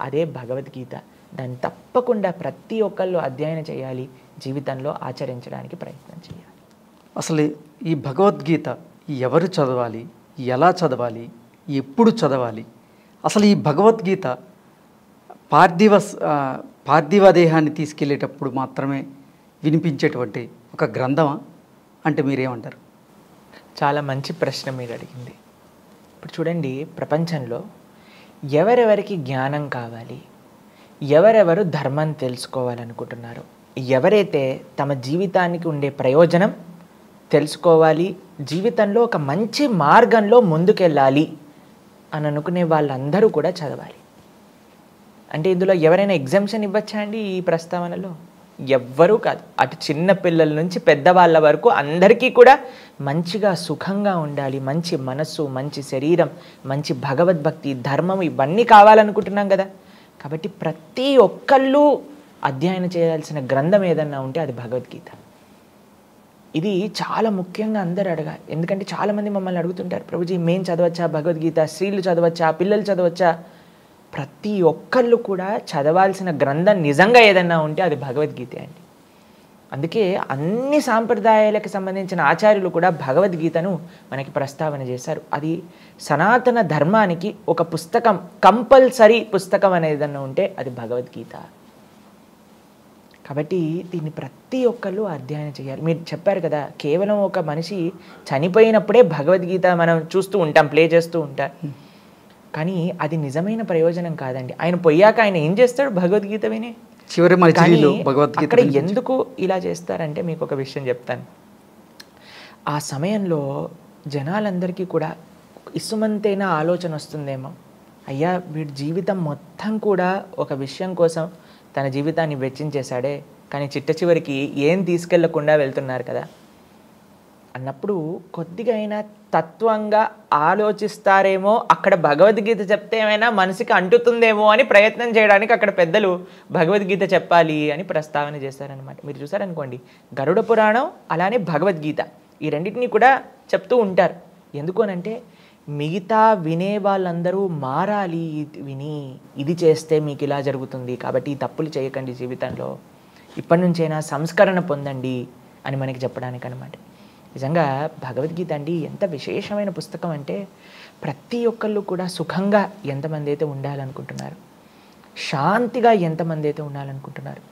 అదే భగవద్గీత. దాన్ని తప్పకుండా ప్రతి ఒక్కళ్ళు అధ్యయనం చేయాలి, జీవితంలో ఆచరించడానికి ప్రయత్నం చేయాలి. అసలు ఈ భగవద్గీత ఎవరు చదవాలి, ఎలా చదవాలి, ఎప్పుడు చదవాలి? అసలు ఈ భగవద్గీత పార్థివ దేహాన్ని తీసుకెళ్ళేటప్పుడు మాత్రమే వినిపించేటువంటి ఒక గ్రంథమా అంటే మీరేమంటారు? చాలా మంచి ప్రశ్న మీరు అడిగింది. ఇప్పుడు చూడండి, ప్రపంచంలో ఎవరెవరికి జ్ఞానం కావాలి, ఎవరెవరు ధర్మం తెలుసుకోవాలనుకుంటున్నారు, ఎవరైతే తమ జీవితానికి ఉండే ప్రయోజనం తెలుసుకోవాలి, జీవితంలో ఒక మంచి మార్గంలో ముందుకెళ్ళాలి అని అనుకునే వాళ్ళందరూ కూడా చదవాలి. అంటే ఇందులో ఎవరైనా ఎగ్జామ్షన్ ఇవ్వచ్చా అండి? ఈ ప్రస్తావనలో ఎవ్వరూ కాదు. అటు చిన్న పిల్లల నుంచి పెద్దవాళ్ళ వరకు అందరికీ కూడా మంచిగా సుఖంగా ఉండాలి, మంచి మనస్సు, మంచి శరీరం, మంచి భగవద్భక్తి, ధర్మం ఇవన్నీ కావాలనుకుంటున్నాం కదా. కాబట్టి ప్రతి ఒక్కళ్ళు అధ్యయనం చేయాల్సిన గ్రంథం ఏదన్నా ఉంటే అది భగవద్గీత. ఇది చాలా ముఖ్యంగా అందరూ అడగాలి. ఎందుకంటే చాలామంది మమ్మల్ని అడుగుతుంటారు, ప్రభుజీ మేము చదవచ్చా భగవద్గీత, స్త్రీలు చదవచ్చా, పిల్లలు చదవచ్చా? ప్రతి ఒక్కళ్ళు కూడా చదవాల్సిన గ్రంథం నిజంగా ఏదన్నా ఉంటే అది భగవద్గీత అండి. అందుకే అన్ని సాంప్రదాయాలకు సంబంధించిన ఆచార్యులు కూడా భగవద్గీతను మనకి ప్రస్తావన చేశారు. అది సనాతన ధర్మానికి ఒక పుస్తకం, కంపల్సరీ పుస్తకం అనేది ఏదన్నా ఉంటే అది భగవద్గీత. కాబట్టి దీన్ని ప్రతి ఒక్కళ్ళు అధ్యయనం చేయాలి. మీరు చెప్పారు కదా, కేవలం ఒక మనిషి చనిపోయినప్పుడే భగవద్గీత మనం చూస్తూ ఉంటాం, ప్లే చేస్తూ ఉంటాం. కానీ అది నిజమైన ప్రయోజనం కాదండి. ఆయన పోయాక ఆయన ఏం చేస్తాడు? భగవద్గీత విని చివరి భగవద్గీత. అక్కడ ఎందుకు ఇలా చేస్తారంటే మీకు ఒక విషయం చెప్తాను. ఆ సమయంలో జనాలందరికీ కూడా ఇసుమంతైన ఆలోచన వస్తుందేమో, అయ్యా వీడి జీవితం మొత్తం కూడా ఒక విషయం కోసం తన జీవితాన్ని వెచ్చించేశాడే, కానీ చిట్ట చివరికి ఏం తీసుకెళ్లకుండా వెళ్తున్నారు కదా అన్నప్పుడు కొద్దిగా అయినా తత్వంగా ఆలోచిస్తారేమో, అక్కడ భగవద్గీత చెప్తే ఏమైనా మనసుకి అంటుతుందేమో అని ప్రయత్నం చేయడానికి అక్కడ పెద్దలు భగవద్గీత చెప్పాలి అని ప్రస్తావన చేశారనమాట. మీరు చూసారనుకోండి, గరుడ పురాణం అలానే భగవద్గీత ఈ రెండింటినీ కూడా చెప్తూ ఉంటారు. ఎందుకు అనంటే మిగతా వినే వాళ్ళందరూ మారాలి, విని ఇది చేస్తే మీకు ఇలా జరుగుతుంది, కాబట్టి ఈ తప్పులు చేయకండి జీవితంలో, ఇప్పటి నుంచైనా సంస్కరణ పొందండి అని మనకి చెప్పడానికి అనమాట. నిజంగా భగవద్గీత అండి ఎంత విశేషమైన పుస్తకం అంటే, ప్రతి ఒక్కళ్ళు కూడా సుఖంగా ఎంతమంది అయితే ఉండాలనుకుంటున్నారు, శాంతిగా ఎంతమంది అయితే ఉండాలనుకుంటున్నారు,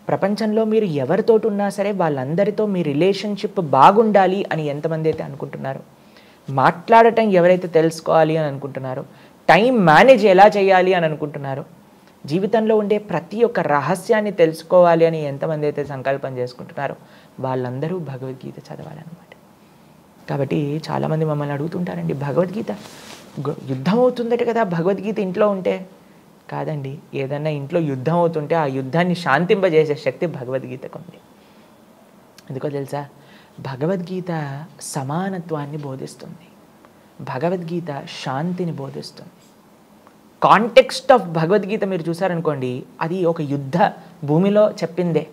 ప్రపంచంలో మీరు ఎవరితోటి ఉన్నా సరే వాళ్ళందరితో మీ రిలేషన్షిప్ బాగుండాలి అని ఎంతమంది అయితే అనుకుంటున్నారు, మాట్లాడటం ఎవరైతే తెలుసుకోవాలి అని అనుకుంటున్నారో, టైం మేనేజ్ ఎలా చేయాలి అని అనుకుంటున్నారో, జీవితంలో ఉండే ప్రతి ఒక్క రహస్యాన్ని తెలుసుకోవాలి అని ఎంతమంది అయితే సంకల్పం చేసుకుంటున్నారో వాళ్ళందరూ భగవద్గీత చదవాలన్నమాట. కాబట్టి చాలామంది మమ్మల్ని అడుగుతుంటారండి, భగవద్గీత యుద్ధం అవుతుందట కదా భగవద్గీత ఇంట్లో ఉంటే. కాదండి, ఏదన్నా ఇంట్లో యుద్ధం అవుతుంటే ఆ యుద్ధాన్ని శాంతింపజేసే శక్తి భగవద్గీతకు ఉంది. ఎందుకో తెలుసా? భగవద్గీత సమానత్వాన్ని బోధిస్తుంది, భగవద్గీత శాంతిని బోధిస్తుంది. కాంటెక్స్ట్ ఆఫ్ భగవద్గీత మీరు చూసారనుకోండి, అది ఒక యుద్ధ భూమిలో చెప్పిందే,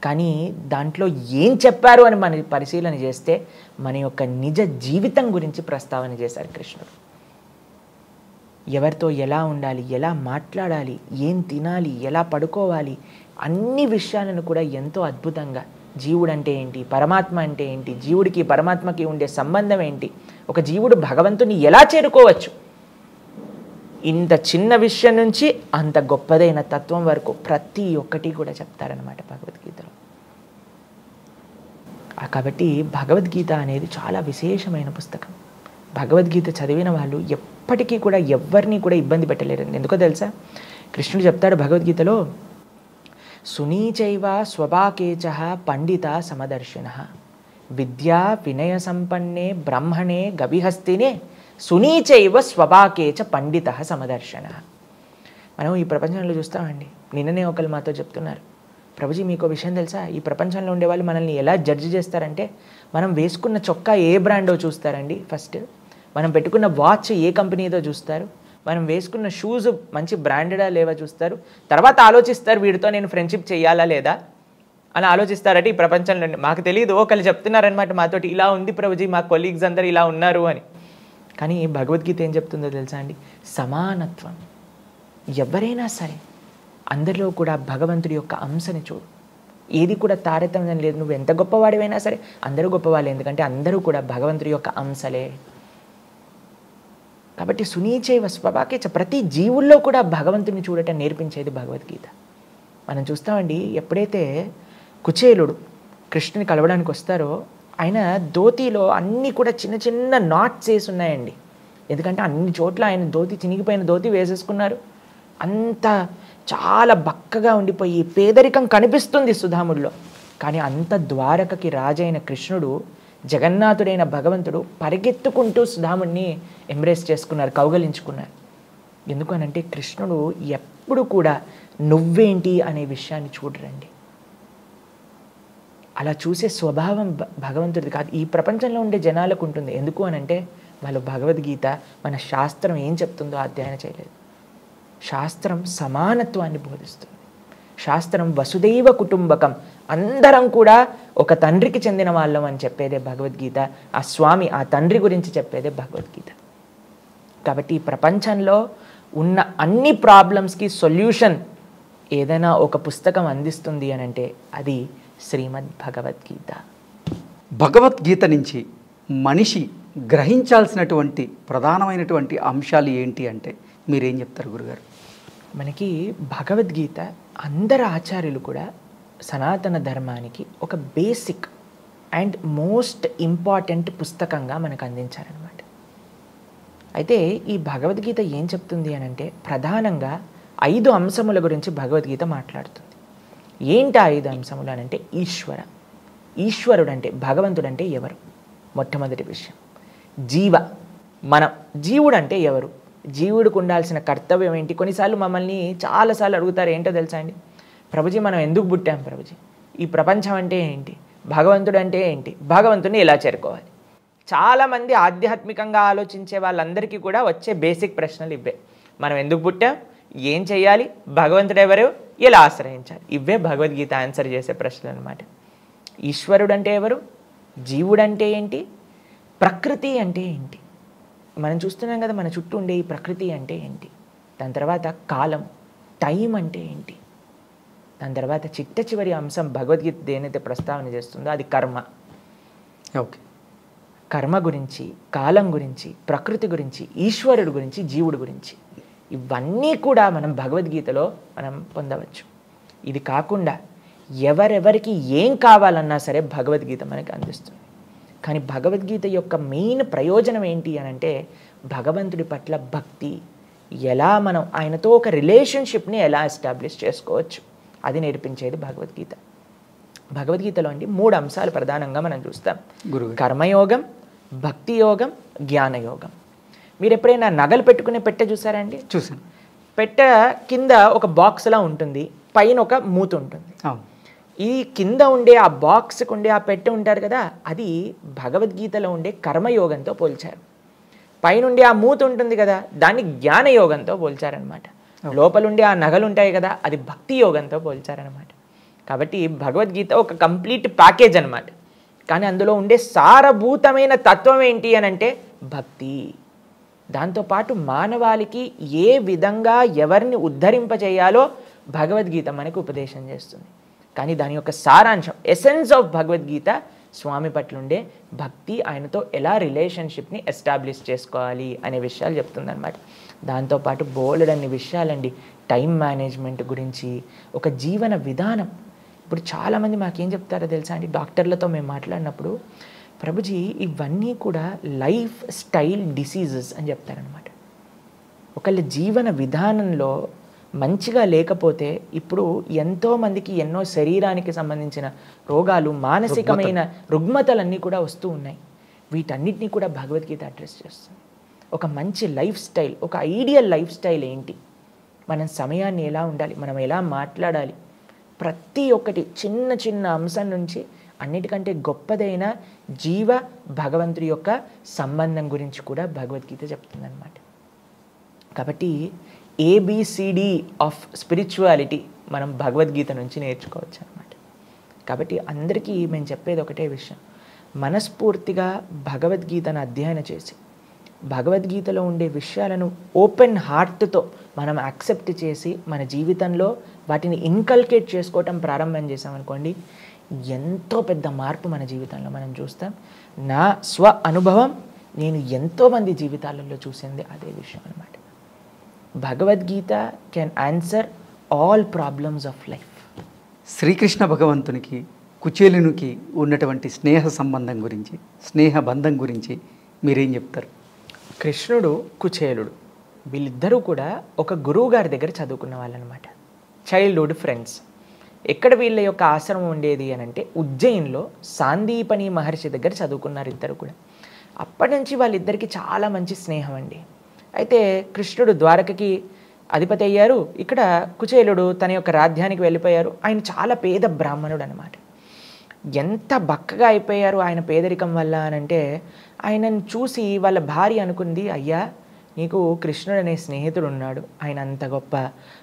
కానీ దాంట్లో ఏం చెప్పారు అని మనం పరిశీలన చేస్తే మన యొక్క నిజ జీవితం గురించి ప్రస్తావన చేశారు కృష్ణుడు. ఎవరితో ఎలా ఉండాలి, ఎలా మాట్లాడాలి, ఏం తినాలి, ఎలా పడుకోవాలి, అన్ని విషయాలను కూడా ఎంతో అద్భుతంగా జీవుడు అంటే ఏంటి, పరమాత్మ అంటే ఏంటి, జీవుడికి పరమాత్మకి ఉండే సంబంధం ఏంటి, ఒక జీవుడు భగవంతుని ఎలా చేరుకోవచ్చు, ఇంత చిన్న విషయం నుంచి అంత గొప్పదైన తత్వం వరకు ప్రతి ఒక్కటి కూడా చెప్తారనమాట భగవద్గీతలో. కాబట్టి భగవద్గీత అనేది చాలా విశేషమైన పుస్తకం. భగవద్గీత చదివిన వాళ్ళు ఎప్పటికీ కూడా ఎవరిని కూడా ఇబ్బంది పెట్టలేరండి. ఎందుకో తెలుసా, కృష్ణుడు చెప్తాడు భగవద్గీతలో, సునీచైవ స్వభాకేచ పండిత సమదర్శిన విద్యా వినయ సంపన్నే బ్రహ్మణే గవిహస్తినే సునీచైవ స్వభాకేచ పండిత సమదర్శన. మనం ఈ ప్రపంచంలో చూస్తామండి. నిన్ననే ఒకరు మాతో చెప్తున్నారు, ప్రభుజీ మీకు విషయం తెలుసా, ఈ ప్రపంచంలో ఉండే వాళ్ళు మనల్ని ఎలా జడ్జి చేస్తారంటే, మనం వేసుకున్న చొక్కా ఏ బ్రాండో చూస్తారండి ఫస్ట్, మనం పెట్టుకున్న వాచ్ ఏ కంపెనీదో చూస్తారు, మనం వేసుకున్న షూస్ మంచి బ్రాండెడా లేవా చూస్తారు, తర్వాత ఆలోచిస్తారు వీడితో నేను ఫ్రెండ్షిప్ చేయాలా లేదా అని ఆలోచిస్తారట. ఈ ప్రపంచంలో మాకు తెలియదు, ఒకళ్ళు చెప్తున్నారనమాట మాతోటి, ఇలా ఉంది ప్రభుజీ మా కొలీగ్స్ అందరు ఇలా ఉన్నారు అని. కానీ భగవద్గీత ఏం చెప్తుందో తెలుసా అండి, సమానత్వం. ఎవరైనా సరే అందరిలో కూడా భగవంతుడి యొక్క అంశని చూడు, ఏది కూడా తారతమ్యం లేదు. నువ్వు ఎంత గొప్పవాడివైనా సరే అందరూ గొప్పవాళ్ళే, ఎందుకంటే అందరూ కూడా భగవంతుడి యొక్క అంశలే. కాబట్టి సునీచైవ స్వభాకేచ, ప్రతి జీవుల్లో కూడా భగవంతుని చూడటం నేర్పించేది భగవద్గీత. మనం చూస్తామండి, ఎప్పుడైతే కుచేలుడు కృష్ణుని కలవడానికి వస్తారో ఆయన ధోతిలో అన్నీ కూడా చిన్న చిన్న నాట్స్ వేసి ఉన్నాయండి. ఎందుకంటే అన్ని చోట్ల ఆయన ధోతి, చినిగిపోయిన ధోతి వేసేసుకున్నారు. అంత చాలా బక్కగా ఉండిపోయి పేదరికం కనిపిస్తుంది సుధాముడిలో. కానీ అంత ద్వారకకి రాజైన కృష్ణుడు, జగన్నాథుడైన భగవంతుడు పరిగెత్తుకుంటూ సుధాముడిని ఎంబ్రేస్ చేసుకున్నారు, కౌగలించుకున్నారు. ఎందుకు అనంటే కృష్ణుడు ఎప్పుడు కూడా నువ్వేంటి అనే విషయాన్ని చూడరండి. అలా చూసే స్వభావం భగవంతుడిది కాదు, ఈ ప్రపంచంలో ఉండే జనాలకు ఉంటుంది. ఎందుకు అనంటే వాళ్ళు భగవద్గీత, మన శాస్త్రం ఏం చెప్తుందో అధ్యయనం చేయలేదు. శాస్త్రం సమానత్వాన్ని బోధిస్తుంది. శాస్త్రం వసుదైవ కుటుంబకం, అందరం కూడా ఒక తండ్రికి చెందిన వాళ్ళం అని చెప్పేదే భగవద్గీత. ఆ స్వామి, ఆ తండ్రి గురించి చెప్పేదే భగవద్గీత. కాబట్టి ఈ ప్రపంచంలో ఉన్న అన్ని ప్రాబ్లమ్స్కి సొల్యూషన్ ఏదైనా ఒక పుస్తకం అందిస్తుంది అని అంటే అది శ్రీమద్ భగవద్గీత. భగవద్గీత నుంచి మనిషి గ్రహించాల్సినటువంటి ప్రధానమైనటువంటి అంశాలు ఏంటి అంటే మీరేం చెప్తారు గురుగారు? మనకి భగవద్గీత అందరు ఆచార్యులు కూడా సనాతన ధర్మానికి ఒక బేసిక్ అండ్ మోస్ట్ ఇంపార్టెంట్ పుస్తకంగా మనకు అందించారనమాట. అయితే ఈ భగవద్గీత ఏం చెప్తుంది అని అంటే ప్రధానంగా 5 అంశముల గురించి భగవద్గీత మాట్లాడుతుంది. ఏంటి ఆ 5 అంశములు అని అంటే, ఈశ్వరుడు అంటే, భగవంతుడు అంటే ఎవరు, మొట్టమొదటి విషయం. జీవ, మనం, జీవుడు అంటే ఎవరు, జీవుడికి ఉండాల్సిన కర్తవ్యం ఏంటి. కొన్నిసార్లు మమ్మల్ని చాలాసార్లు అడుగుతారు, ఏంటో తెలుసా అండి, ప్రభుజీ మనం ఎందుకు పుట్టాం ప్రభుజీ, ఈ ప్రపంచం అంటే ఏంటి, భగవంతుడు అంటే ఏంటి, భగవంతుడిని ఎలా చేరుకోవాలి. చాలామంది ఆధ్యాత్మికంగా ఆలోచించే వాళ్ళందరికీ కూడా వచ్చే బేసిక్ ప్రశ్నలు ఇవే. మనం ఎందుకు పుట్టాం, ఏం చేయాలి, భగవంతుడు ఎవరు, ఎలా ఆశ్రయించాలి, ఇవే భగవద్గీత ఆన్సర్ చేసే ప్రశ్నలు అనమాట. ఈశ్వరుడు అంటే ఎవరు, జీవుడు అంటే ఏంటి, ప్రకృతి అంటే ఏంటి, మనం చూస్తున్నాం కదా మన చుట్టూ ఉండే ఈ ప్రకృతి అంటే ఏంటి, దాని తర్వాత కాలం, టైం అంటే ఏంటి, దాని తర్వాత చిట్ట చివరి అంశం భగవద్గీత దేనైతే ప్రస్తావన చేస్తుందో అది కర్మ. ఓకే, కర్మ గురించి, కాలం గురించి, ప్రకృతి గురించి, ఈశ్వరుడు గురించి, జీవుడు గురించి, ఇవన్నీ కూడా మనం భగవద్గీతలో మనం పొందవచ్చు. ఇది కాకుండా ఎవరెవరికి ఏం కావాలన్నా సరే భగవద్గీత మనకి అందిస్తుంది. కానీ భగవద్గీత యొక్క మెయిన్ ప్రయోజనం ఏంటి అని అంటే భగవంతుడి పట్ల భక్తి, ఎలా మనం ఆయనతో ఒక రిలేషన్షిప్ని ఎలా ఎస్టాబ్లిష్ చేసుకోవచ్చు, అది నేర్పించేది భగవద్గీత. భగవద్గీతలో అండి 3 అంశాలు ప్రధానంగా మనం చూస్తాం. కర్మయోగం, భక్తి యోగం, జ్ఞానయోగం. మీరు ఎప్పుడైనా నగలు పెట్టుకునే పెట్టె చూసారా అండి? చూసాను. పెట్టె కింద ఒక బాక్స్లా ఉంటుంది, పైన ఒక మూత ఉంటుంది. ఈ కింద ఉండే ఆ బాక్స్కి ఉండే ఆ పెట్టె ఉంటారు కదా, అది భగవద్గీతలో ఉండే కర్మయోగంతో పోల్చారు. పైన ఉండే ఆ మూత ఉంటుంది కదా, దాన్ని జ్ఞానయోగంతో పోల్చారనమాట. లోపల ఉండే ఆ నగలు ఉంటాయి కదా, అది భక్తి యోగంతో పోల్చారనమాట. కాబట్టి భగవద్గీత ఒక కంప్లీట్ ప్యాకేజ్ అనమాట. కానీ అందులో ఉండే సారభూతమైన తత్వం ఏంటి అని అంటే భక్తి. దాంతోపాటు మానవాళికి ఏ విధంగా ఎవరిని ఉద్ధరింపజేయాలో భగవద్గీత మనకు ఉపదేశం చేస్తుంది. కానీ దాని యొక్క సారాంశం, ఎసెన్స్ ఆఫ్ భగవద్గీత స్వామి పట్ల ఉండే భక్తి, ఆయనతో ఎలా రిలేషన్షిప్ని ఎస్టాబ్లిష్ చేసుకోవాలి అనే విషయాలు చెప్తుందన్నమాట. దాంతోపాటు బోలెడన్ని విషయాలండి, టైం మేనేజ్మెంట్ గురించి, ఒక జీవన విధానం. ఇప్పుడు చాలామంది మాకేం చెప్తారో తెలుసా అండి, డాక్టర్లతో మేము మాట్లాడినప్పుడు, ప్రభుజీ ఇవన్నీ కూడా లైఫ్ స్టైల్ డిసీజెస్ అని చెప్తారనమాట. ఒకళ్ళ జీవన విధానంలో మంచిగా లేకపోతే ఇప్పుడు ఎంతోమందికి ఎన్నో శరీరానికి సంబంధించిన రోగాలు, మానసికమైన రుగ్మతలన్నీ కూడా వస్తూ ఉన్నాయి. వీటన్నిటినీ కూడా భగవద్గీత అడ్రస్ చేస్తుంది. ఒక మంచి లైఫ్ స్టైల్, ఒక ఐడియల్ లైఫ్ స్టైల్ ఏంటి, మనం సమయాన్ని ఎలా ఉండాలి, మనం ఎలా మాట్లాడాలి, ప్రతి ఒక్కటి చిన్న చిన్న అంశం నుంచి అన్నిటికంటే గొప్పదైన జీవ భగవంతుడి యొక్క సంబంధం గురించి కూడా భగవద్గీత చెప్తుందన్నమాట. కాబట్టి ఏబిసిడి ఆఫ్ స్పిరిచువాలిటీ మనం భగవద్గీత నుంచి నేర్చుకోవచ్చు అన్నమాట. కాబట్టి అందరికీ మేము చెప్పేది ఒకటే విషయం, మనస్ఫూర్తిగా భగవద్గీతను అధ్యయనం చేసి భగవద్గీతలో ఉండే విషయాలను ఓపెన్ హార్ట్తో మనం యాక్సెప్ట్ చేసి మన జీవితంలో వాటిని ఇన్కల్కేట్ చేసుకోవటం ప్రారంభం చేసామనుకోండి, ఎంతో పెద్ద మార్పు మన జీవితంలో మనం చూస్తాం. నా స్వ అనుభవం, నేను ఎంతోమంది జీవితాలలో చూసింది అదే విషయం అన్నమాట. Bhagavad Gita can answer all problems of life. Srikrishna భగవంతునికి కుచేలునికి ఉన్నటువంటి స్నేహ సంబంధం గురించి, స్నేహ బంధం గురించి మీరేం చెప్తారు? కృష్ణుడు, కుచేలుడు వీళ్ళిద్దరూ కూడా ఒక గురువు గారి దగ్గర చదువుకున్న వాళ్ళనమాట, చైల్డ్హుడ్ ఫ్రెండ్స్. ఎక్కడ వీళ్ళ యొక్క ఆశ్రమం ఉండేది అని అంటే ఉజ్జయిన్లో సాందీపని మహర్షి దగ్గర చదువుకున్నారు ఇద్దరు కూడా. అప్పటి నుంచి వాళ్ళిద్దరికీ చాలా మంచి స్నేహం అండి. అయితే కృష్ణుడు ద్వారకకి అధిపతి అయ్యారు, ఇక్కడ కుచేలుడు తన యొక్క రాజ్యానికి వెళ్ళిపోయారు. ఆయన చాలా పేద బ్రాహ్మణుడు అనమాట. ఎంత బక్కగా అయిపోయారు ఆయన పేదరికం వల్ల అనంటే, ఆయనను చూసి వాళ్ళ భార్య అనుకుంది, అయ్యా నీకు కృష్ణుడు అనే స్నేహితుడు ఉన్నాడు, ఆయన అంత గొప్ప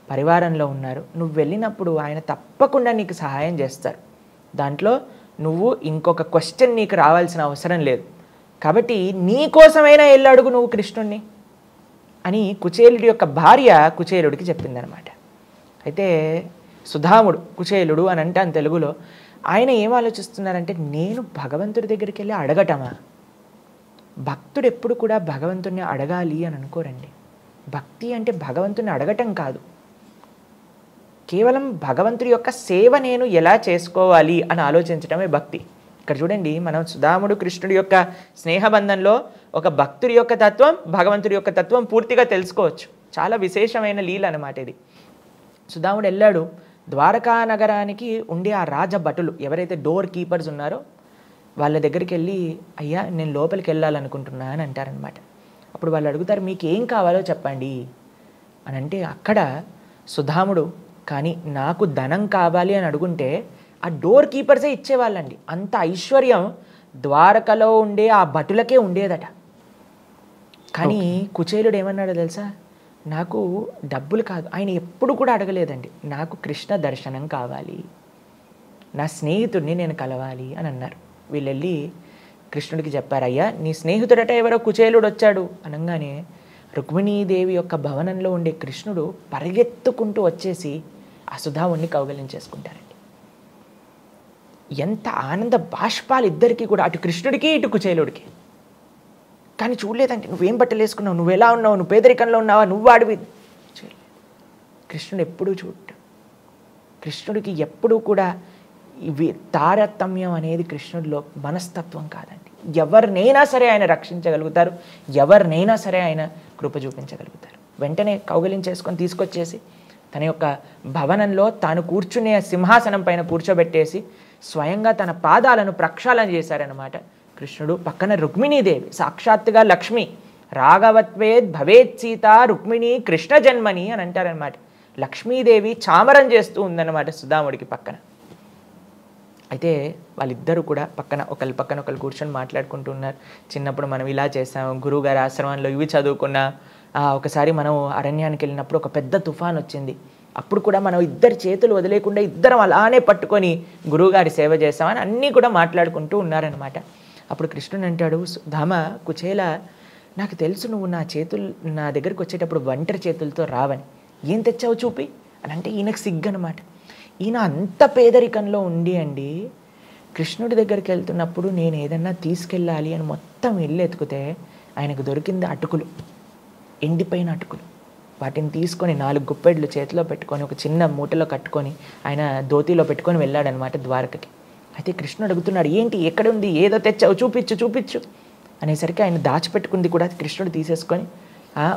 పరివారంలో ఉన్నారు, నువ్వు వెళ్ళినప్పుడు ఆయన తప్పకుండా నీకు సహాయం చేస్తారు, దాంట్లో నువ్వు ఇంకొక క్వశ్చన్ నీకు రావాల్సిన అవసరం లేదు, కాబట్టి నీ కోసమైనా వెళ్ళి అడుగు నువ్వు కృష్ణుడిని అని కుచేలుడి యొక్క భార్య కుచేలుడికి చెప్పిందనమాట. అయితే సుధాముడు కుచేలుడు అని అంటాను తెలుగులో, ఆయన ఏం ఆలోచిస్తున్నారంటే, నేను భగవంతుడి దగ్గరికి వెళ్ళి అడగటమా? భక్తుడు ఎప్పుడు కూడా భగవంతుడిని అడగాలి అని అనుకోరండి. భక్తి అంటే భగవంతుని అడగటం కాదు, కేవలం భగవంతుడి యొక్క సేవ నేను ఎలా చేసుకోవాలి అని ఆలోచించడమే భక్తి. ఇక్కడ చూడండి, మనం సుధాముడు కృష్ణుడి యొక్క స్నేహబంధంలో ఒక భక్తుడి యొక్క తత్వం, భగవంతుడి యొక్క తత్వం పూర్తిగా తెలుసుకోవచ్చు. చాలా విశేషమైన లీల అన్నమాట ఇది. సుధాముడు వెళ్ళాడు, ద్వారకా నగరానికి ఉండే ఆ రాజభటులు ఎవరైతే డోర్ కీపర్స్ ఉన్నారో వాళ్ళ దగ్గరికి వెళ్ళి, అయ్యా నేను లోపలికి వెళ్ళాలనుకుంటున్నా అని అంటారనమాట. అప్పుడు వాళ్ళు అడుగుతారు, మీకు ఏం కావాలో చెప్పండి అని అంటే, అక్కడ సుధాముడు కానీ నాకు ధనం కావాలి అని అడుగుంటే ఆ డోర్ కీపర్సే ఇచ్చేవాళ్ళండి. అంత ఐశ్వర్యం ద్వారకలో ఉండే ఆ భటులకే ఉండేదట. కానీ కుచేలుడు ఏమన్నాడో తెలుసా, నాకు డబ్బులు కాదు, ఆయన ఎప్పుడు కూడా అడగలేదండి, నాకు కృష్ణ దర్శనం కావాలి, నా స్నేహితుడిని నేను కలవాలి అని అన్నారు. వీళ్ళు వెళ్ళి కృష్ణుడికి చెప్పారు, అయ్యా నీ స్నేహితుడట ఎవరో కుచేలుడు వచ్చాడు అనగానే రుక్మిణీదేవి యొక్క భవనంలో ఉండే కృష్ణుడు పరిగెత్తుకుంటూ వచ్చేసి ఆ సుధాముడిని కౌగలించేసుకుంటారండి. ఎంత ఆనంద బాష్పాలు ఇద్దరికీ కూడా, అటు కృష్ణుడికి ఇటు కుచేలుడికి. కానీ చూడలేదంటే, నువ్వేం బట్టలు వేసుకున్నావు, నువ్వు ఎలా ఉన్నావు, నువ్వు పేదరికంలో ఉన్నావా, నువ్వు అడివి. కృష్ణుడు ఎప్పుడూ చూడటం, కృష్ణుడికి ఎప్పుడూ కూడా ఇవి తారతమ్యం అనేది కృష్ణుడిలో మనస్తత్వం కాదండి. ఎవరినైనా సరే ఆయన రక్షించగలుగుతారు, ఎవరినైనా సరే ఆయన కృప చూపించగలుగుతారు. వెంటనే కౌగిలించేసుకొని తీసుకొచ్చేసి తన యొక్క భవనంలో తాను కూర్చునే సింహాసనం పైన కూర్చోబెట్టేసి స్వయంగా తన పాదాలను ప్రక్షాళన చేశారనమాట కృష్ణుడు. పక్కన రుక్మిణీదేవి, సాక్షాత్తుగా లక్ష్మి, రాఘవత్వేద్ భవేత్ సీత రుక్మిణి కృష్ణ జన్మని అని అంటారనమాట. లక్ష్మీదేవి చామరం చేస్తూ ఉందన్నమాట సుధాముడికి పక్కన. అయితే వాళ్ళిద్దరూ కూడా పక్కన ఒకళ్ళు కూర్చొని మాట్లాడుకుంటూ ఉన్నారు. చిన్నప్పుడు మనం ఇలా చేసాము, గురువుగారి ఆశ్రమంలో ఇవి చదువుకున్నా, ఒకసారి మనం అరణ్యానికి వెళ్ళినప్పుడు ఒక పెద్ద తుఫాన్ వచ్చింది, అప్పుడు కూడా మనం ఇద్దరి చేతులు వదిలేకుండా ఇద్దరం అలానే పట్టుకొని గురువుగారి సేవ చేసామని అన్నీ కూడా మాట్లాడుకుంటూ ఉన్నారనమాట. అప్పుడు కృష్ణుడు అంటాడు, ధామ కుచేల, నాకు తెలుసు నువ్వు నా దగ్గరికి వచ్చేటప్పుడు ఒంటరి చేతులతో రావని, ఏం తెచ్చావు చూపి అని అంటే ఈయనకు సిగ్గనమాట. ఈయన అంత పేదరికంలో ఉండి అండి కృష్ణుడి దగ్గరికి వెళ్తున్నప్పుడు నేను ఏదన్నా తీసుకెళ్ళాలి అని మొత్తం ఇల్లు ఎత్తుకుతే ఆయనకు దొరికింది అటుకులు, ఎండిపోయిన అటుకులు. వాటిని తీసుకొని 4 గుప్పెడ్లు చేతిలో పెట్టుకొని ఒక చిన్న మూటలో కట్టుకొని ఆయన ధోతిలో పెట్టుకొని వెళ్ళాడనమాట ద్వారకకి. అయితే కృష్ణుడు అడుగుతున్నాడు, ఏంటి ఎక్కడ ఉంది, ఏదో తెచ్చావు చూపించు చూపించు అనేసరికి ఆయన దాచిపెట్టుకుంది కూడా కృష్ణుడు తీసేసుకొని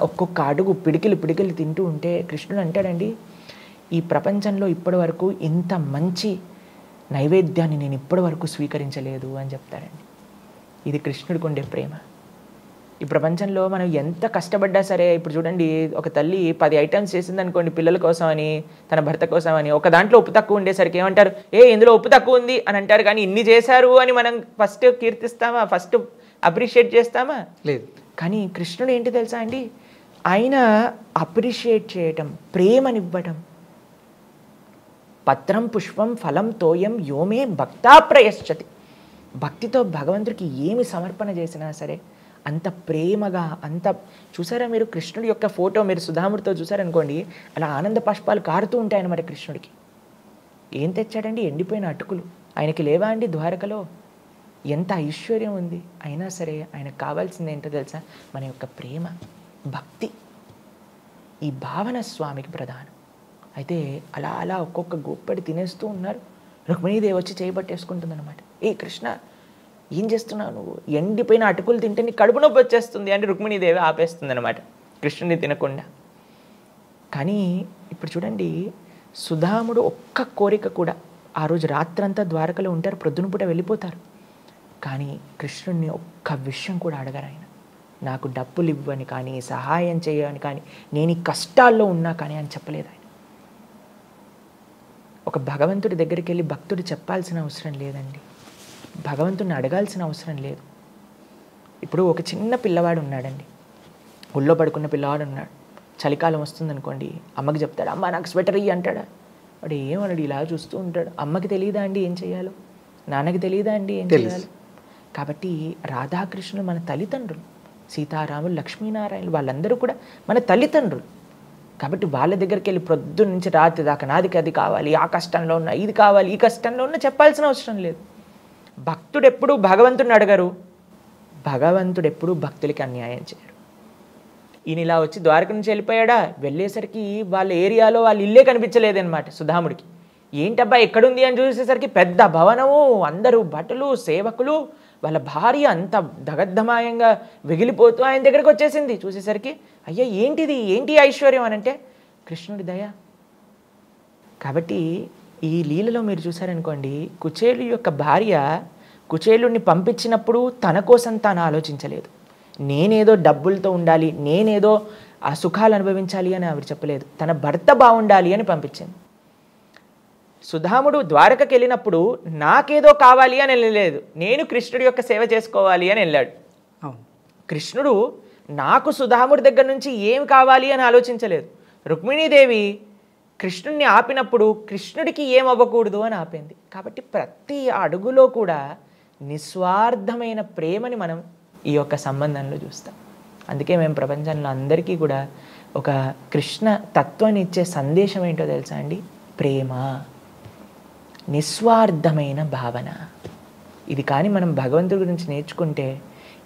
ఒక్కొక్క అడుగు పిడికిలు తింటూ ఉంటే కృష్ణుడు అంటాడండి, ఈ ప్రపంచంలో ఇప్పటి వరకు ఇంత మంచి నైవేద్యాన్ని నేను ఇప్పటి వరకు స్వీకరించలేదు అని చెప్తాడండి. ఇది కృష్ణుడికి ఉండే ప్రేమ. ఈ ప్రపంచంలో మనం ఎంత కష్టపడ్డా సరే, ఇప్పుడు చూడండి ఒక తల్లి 10 ఐటమ్స్ చేసింది అనుకోండి పిల్లల కోసం అని, తన భర్త కోసం అని, ఒక దాంట్లో ఉప్పు తక్కువ ఉండేసరికి ఏమంటారు, ఇందులో ఉప్పు తక్కువ ఉంది అని అంటారు. కానీ ఇన్ని చేశారు అని మనం ఫస్ట్ కీర్తిస్తామా, ఫస్ట్ అప్రిషియేట్ చేస్తామా? లేదు. కానీ కృష్ణుడు ఏంటి తెలుసా అండి, ఆయన అప్రిషియేట్ చేయటం, ప్రేమనివ్వటం. పత్రం పుష్పం ఫలం తోయం యోమే భక్తా ప్రయశ్చతి. భక్తితో భగవంతుడికి ఏమి సమర్పణ చేసినా సరే అంత ప్రేమగా, అంత చూసారా మీరు కృష్ణుడి యొక్క ఫోటో మీరు సుధాముడితో చూసారనుకోండి, అలా ఆనంద పుష్పాలు కారుతూ ఉంటాయన్నమాట కృష్ణుడికి. ఏం తెచ్చాడండి, ఎండిపోయిన అటుకులు. ఆయనకి లేవా అండి ద్వారకలో? ఎంత ఐశ్వర్యం ఉంది, అయినా సరే ఆయనకు కావాల్సింది ఏంటో తెలుసా, మన యొక్క ప్రేమ, భక్తి. ఈ భావన స్వామికి ప్రధానం. అయితే అలా అలా ఒక్కొక్క గొప్పడి తినేస్తూ ఉన్నారు. రుక్మిణీదేవి వచ్చి చేయబట్టేసుకుంటుంది అనమాట. కృష్ణ ఏం చేస్తున్నావు నువ్వు, ఎండిపోయిన అటుకులు తింటే నీ కడుపు నొప్పి వచ్చేస్తుంది అని రుక్మిణీదేవి ఆపేస్తుంది అనమాట కృష్ణుని తినకుండా. కానీ ఇప్పుడు చూడండి, సుధాముడు ఒక్క కోరిక కూడా, ఆ రోజు రాత్రంతా ద్వారకలో ఉంటారు, ప్రొద్దున పూట వెళ్ళిపోతారు. కానీ కృష్ణుడిని ఒక్క విషయం కూడా అడగరు ఆయన. నాకు డబ్బులు ఇవ్వని కానీ, సహాయం చేయని కానీ, నేను ఈ కష్టాల్లో ఉన్నా కానీ అని చెప్పలేదు ఆయన. ఒక భగవంతుడి దగ్గరికి వెళ్ళి భక్తుడు చెప్పాల్సిన అవసరం లేదండి, భగవంతుడిని అడగాల్సిన అవసరం లేదు. ఇప్పుడు ఒక చిన్న పిల్లవాడు ఉన్నాడండి, ఒళ్ళో పడుకున్న పిల్లవాడు ఉన్నాడు. చలికాలం వస్తుందనుకోండి, అమ్మకి చెప్తాడు, అమ్మ నాకు స్వెటర్ ఇయ్యి అంటాడా? వాడు ఏమన్నాడు, ఇలా చూస్తూ ఉంటాడు. అమ్మకి తెలియదా అండి ఏం చేయాలో, నాన్నకి తెలియదా అండి ఏం చేయాలో? కాబట్టి రాధాకృష్ణులు మన తల్లిదండ్రులు, సీతారాములు, లక్ష్మీనారాయణులు, వాళ్ళందరూ కూడా మన తల్లిదండ్రులు. కాబట్టి వాళ్ళ దగ్గరికి వెళ్ళి ప్రొద్దు నుంచి రాత్రి దాకా నాదికి అది కావాలి, ఆ కష్టంలో ఉన్న ఇది కావాలి, ఈ కష్టంలో ఉన్న చెప్పాల్సిన అవసరం లేదు. భక్తుడు ఎప్పుడూ భగవంతుడిని అడగరు, భగవంతుడు ఎప్పుడూ భక్తులకి అన్యాయం చేయరు. ఈయన ఇలా వచ్చి ద్వారక నుంచి వెళ్ళిపోయాడా, వెళ్ళేసరికి వాళ్ళ ఏరియాలో వాళ్ళ ఇల్లే కనిపించలేదన్నమాట సుధాముడికి. ఏంటబ్బా ఎక్కడుంది అని చూసేసరికి పెద్ద భవనము, అందరూ భటులు, సేవకులు, వాళ్ళ భార్య అంత దగద్ధమాయంగా వెగిలిపోతూ ఆయన దగ్గరికి వచ్చేసింది. చూసేసరికి అయ్యా ఏంటిది, ఏంటి ఐశ్వర్యం అని అంటే కృష్ణుడి దయ. కాబట్టి ఈ లీలలో మీరు చూసారనుకోండి, కుచేలు యొక్క భార్య కుచేలుడిని పంపించినప్పుడు తన కోసం తాను ఆలోచించలేదు. నేనేదో డబ్బులతో ఉండాలి, నేనేదో ఆ సుఖాలు అనుభవించాలి అని ఆవిడ చెప్పలేదు, తన భర్త బాగుండాలి అని పంపించింది. సుధాముడు ద్వారకకి వెళ్ళినప్పుడు నాకేదో కావాలి అని వెళ్ళలేదు, నేను కృష్ణుడి యొక్క సేవ చేసుకోవాలి అని వెళ్ళాడు. కృష్ణుడు నాకు సుధాముడి దగ్గర నుంచి ఏం కావాలి అని ఆలోచించలేదు. రుక్మిణీదేవి కృష్ణుడిని ఆపినప్పుడు కృష్ణుడికి ఏం అవ్వకూడదు అని ఆపింది. కాబట్టి ప్రతి అడుగులో కూడా నిస్వార్థమైన ప్రేమని మనం ఈ యొక్క సంబంధంలో చూస్తాం. అందుకే మేము ప్రపంచంలో అందరికీ కూడా ఒక కృష్ణ తత్వాన్ని ఇచ్చే సందేశం ఏంటో తెలుసా అండి, ప్రేమ, నిస్వార్థమైన భావన. ఇది కానీ మనం భగవంతుడి గురించి నేర్చుకుంటే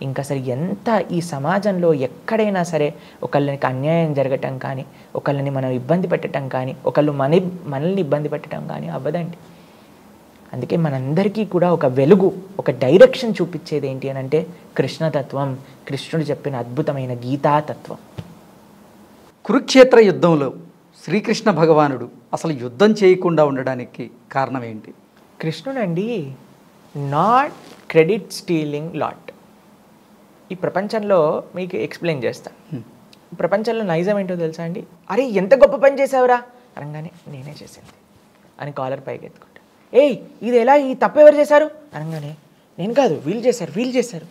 ఇంకా అసలు ఎంత ఈ సమాజంలో ఎక్కడైనా సరే ఒకళ్ళకి అన్యాయం జరగటం కానీ, ఒకళ్ళని మనం ఇబ్బంది పెట్టడం కానీ, ఒకళ్ళు మనల్ని ఇబ్బంది పెట్టడం కానీ అవ్వదండి. అందుకే మనందరికీ కూడా ఒక వెలుగు, ఒక డైరెక్షన్ చూపించేది ఏంటి అని అంటే కృష్ణతత్వం, కృష్ణుడు చెప్పిన అద్భుతమైన గీతాతత్వం. కురుక్షేత్ర యుద్ధంలో శ్రీకృష్ణ భగవానుడు అసలు యుద్ధం చేయకుండా ఉండడానికి కారణం ఏంటి? కృష్ణుడు అండి నాట్ క్రెడిట్ స్టీలింగ్ లాట్. ఈ ప్రపంచంలో మీకు ఎక్స్ప్లెయిన్ చేస్తాను. ప్రపంచంలో నైజం ఏంటో తెలుసా అండి, అరే ఎంత గొప్ప పని చేసావురా అనగానే నేనే చేసింది అని కాలర్ పైకి ఎత్తుకుంటా. ఇది ఎలా, ఈ తప్పు ఎవరు చేశారు అనగానే నేను కాదు, వీళ్ళు చేశారు.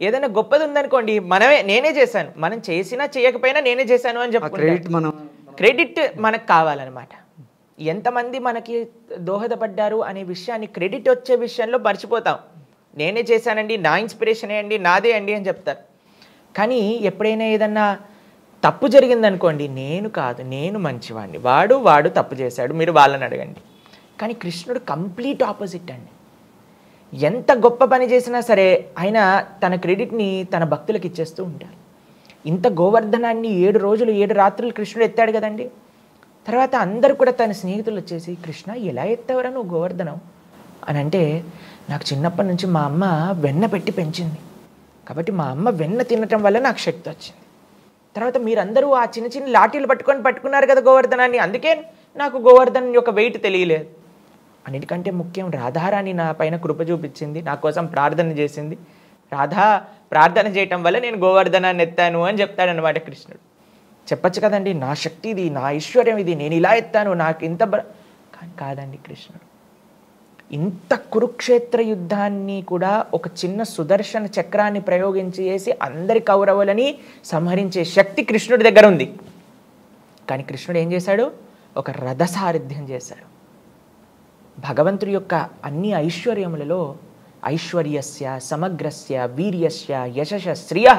ఏదైనా గొప్పది ఉందనుకోండి, నేనే చేశాను, మనం చేసినా చేయకపోయినా నేనే చేశాను అని చెప్పుకుంటాం. క్రెడిట్ మనకు కావాలన్నమాట. ఎంతమంది మనకి దోహదపడ్డారు అనే విషయాన్ని, క్రెడిట్ వచ్చే విషయంలో మర్చిపోతాం. నేనే చేశానండి, నా ఇన్స్పిరేషనే అండి, నాదే అండి అని చెప్తారు. కానీ ఎప్పుడైనా ఏదన్నా తప్పు జరిగిందనుకోండి, నేను కాదు, నేను మంచివాడిని, వాడు తప్పు చేశాడు, మీరు వాళ్ళని అడగండి. కానీ కృష్ణుడు కంప్లీట్ ఆపోజిట్ అండి. ఎంత గొప్ప పని చేసినా సరే ఆయన తన క్రెడిట్ని తన భక్తులకు ఇచ్చేస్తూ ఉంటారు. ఇంత గోవర్ధనాన్ని 7 రోజులు 7 రాత్రులు కృష్ణుడు ఎత్తాడు కదండి. తర్వాత అందరూ కూడా తన స్నేహితులు వచ్చేసి, కృష్ణ ఎలా ఎత్తావరా నువ్వు గోవర్ధనం అని అంటే, నాకు చిన్నప్పటి నుంచి మా అమ్మ వెన్న పెట్టి పెంచింది, కాబట్టి మా అమ్మ వెన్న తినటం వల్ల నాకు శక్తి వచ్చింది. తర్వాత మీరందరూ ఆ చిన్న చిన్న లాఠీలు పట్టుకున్నారు కదా గోవర్ధనాన్ని, అందుకే నాకు గోవర్ధన్ యొక్క వెయిట్ తెలియలేదు. అన్నిటికంటే ముఖ్యం, రాధారాణి నా పైన కృప చూపించింది, నా కోసం ప్రార్థన చేసింది, రాధా ప్రార్థన చేయటం వల్ల నేను గోవర్ధనాన్ని ఎత్తాను అని చెప్తాడనమాట కృష్ణుడు. చెప్పచ్చు కదండి, నా శక్తి ఇది, నా ఐశ్వర్యం ఇది, నేను ఇలా ఎత్తాను, నాకు ఇంత కానీ కాదండి. కృష్ణుడు ఇంత కురుక్షేత్ర యుద్ధాన్ని కూడా ఒక చిన్న సుదర్శన చక్రాన్ని ప్రయోగించి చేసి అందరి కౌరవులని సంహరించే శక్తి కృష్ణుడి దగ్గర ఉంది. కానీ కృష్ణుడు ఏం చేశాడు? ఒక రథసారథ్యం చేశాడు. భగవంతుడి యొక్క అన్ని ఐశ్వర్యములలో ఐశ్వర్యస్య, సమగ్రస్య, వీర్యస్య, యశస్య, శ్రియ,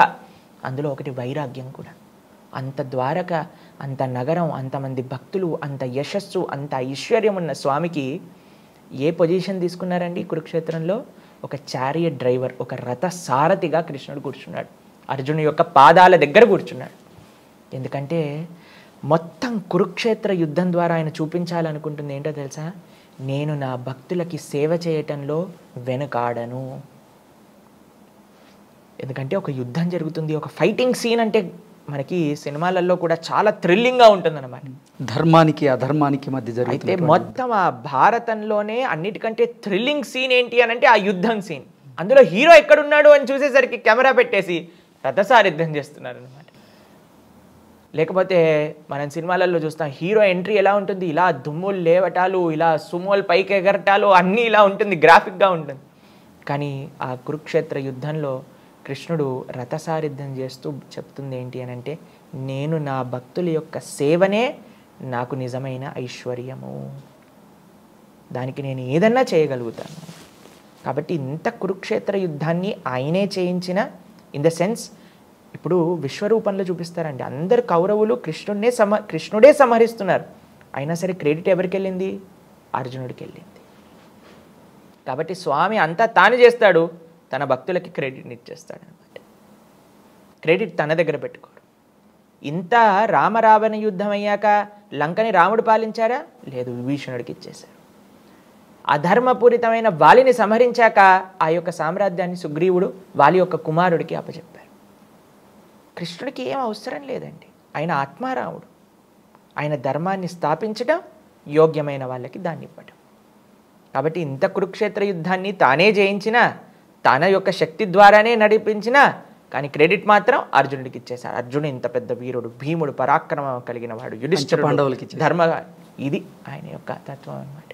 అందులో ఒకటి వైరాగ్యం కూడా. అంత ద్వారక, అంత నగరం, అంతమంది భక్తులు, అంత యశస్సు, అంత ఐశ్వర్యం ఉన్న స్వామికి ఏ పొజిషన్ తీసుకున్నారండి కురుక్షేత్రంలో? ఒక చారియట్ డ్రైవర్, ఒక రథ సారథిగా కృష్ణుడు కూర్చున్నాడు. అర్జునుడి యొక్క పాదాల దగ్గర కూర్చున్నాడు. ఎందుకంటే మొత్తం కురుక్షేత్ర యుద్ధం ద్వారా ఆయన చూపించాలనుకుంటుంది ఏంటో తెలుసా? నేను నా భక్తులకి సేవ చేయటంలో వెనుకాడను. ఎందుకంటే ఒక యుద్ధం జరుగుతుంది, ఒక ఫైటింగ్ సీన్ అంటే మనకి సినిమాలలో కూడా చాలా థ్రిల్లింగ్గా ఉంటుందన్నమాట. ధర్మానికి అధర్మానికి మధ్య అయితే మొత్తం ఆ భారతంలోనే అన్నిటికంటే థ్రిల్లింగ్ సీన్ ఏంటి అని అంటే ఆ యుద్ధం సీన్. అందులో హీరో ఎక్కడున్నాడు అని చూసేసరికి కెమెరా పెట్టేసి రథసారథ్యం చేస్తున్నారు అనమాట. లేకపోతే మనం సినిమాలలో చూస్తాం, హీరో ఎంట్రీ ఎలా ఉంటుంది, ఇలా దుమ్ములు లేవటాలు, ఇలా సుమోలు పైకి ఎగరటాలు, అన్నీ ఇలా ఉంటుంది, గ్రాఫిక్గా ఉంటుంది. కానీ ఆ కురుక్షేత్ర యుద్ధంలో కృష్ణుడు రథసారథ్యం చేస్తూ చెప్తుంది ఏంటి అని అంటే, నేను నా భక్తుల యొక్క సేవనే నాకు నిజమైన ఐశ్వర్యము, దానికి నేను ఏదన్నా చేయగలుగుతాను. కాబట్టి ఇంత కురుక్షేత్ర యుద్ధాన్ని ఆయనే చేయించిన, ఇన్ ద సెన్స్ ఇప్పుడు విశ్వరూపంలో చూపిస్తారండి. అందరు కౌరవులు కృష్ణుడే సంహరిస్తున్నారు, అయినా సరే క్రెడిట్ ఎవరికి వెళ్ళింది? అర్జునుడికి వెళ్ళింది. కాబట్టి స్వామి అంతా తాను చేస్తాడు, తన భక్తులకి క్రెడిట్ని ఇచ్చేస్తాడు అనమాట. క్రెడిట్ తన దగ్గర పెట్టుకోడు. ఇంత రామరావణ యుద్ధం అయ్యాక లంకని రాముడు పాలించారా? లేదు, విభీషణుడికి ఇచ్చేశారు. అధర్మపూరితమైన వాలిని సంహరించాక ఆ యొక్క సామ్రాజ్యాన్ని సుగ్రీవుడు వాలి యొక్క కుమారుడికి అప్పచెప్పారు. కృష్ణుడికి ఏం అవసరం లేదండి, ఆయన ఆత్మారాముడు. ఆయన ధర్మాన్ని స్థాపించడం, యోగ్యమైన వాళ్ళకి దాన్ని ఇవ్వడం. కాబట్టి ఇంత కురుక్షేత్ర యుద్ధాన్ని తానే జయించిన, తన యొక్క శక్తి ద్వారానే నడిపించిన, కానీ క్రెడిట్ మాత్రం అర్జునుడికి ఇచ్చేశాడు. అర్జునుడు ఇంత పెద్ద వీరుడు, భీముడు, పరాక్రమం కలిగిన వాడు, యుధిష్ఠిరుడు, ధర్మ, ఇది ఆయన యొక్క తత్వం అన్నమాట.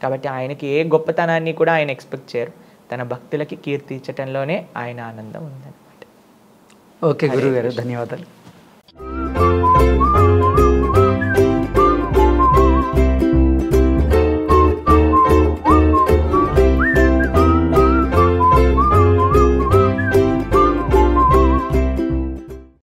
కాబట్టి ఆయనకి ఏ గొప్పతనాన్ని కూడా ఆయన ఎక్స్పెక్ట్ చేయరు, తన భక్తులకి కీర్తి ఇచ్చటంలోనే ఆయన ఆనందం ఉందన్నమాట. ఓకే గురువు గారు, ధన్యవాదాలు.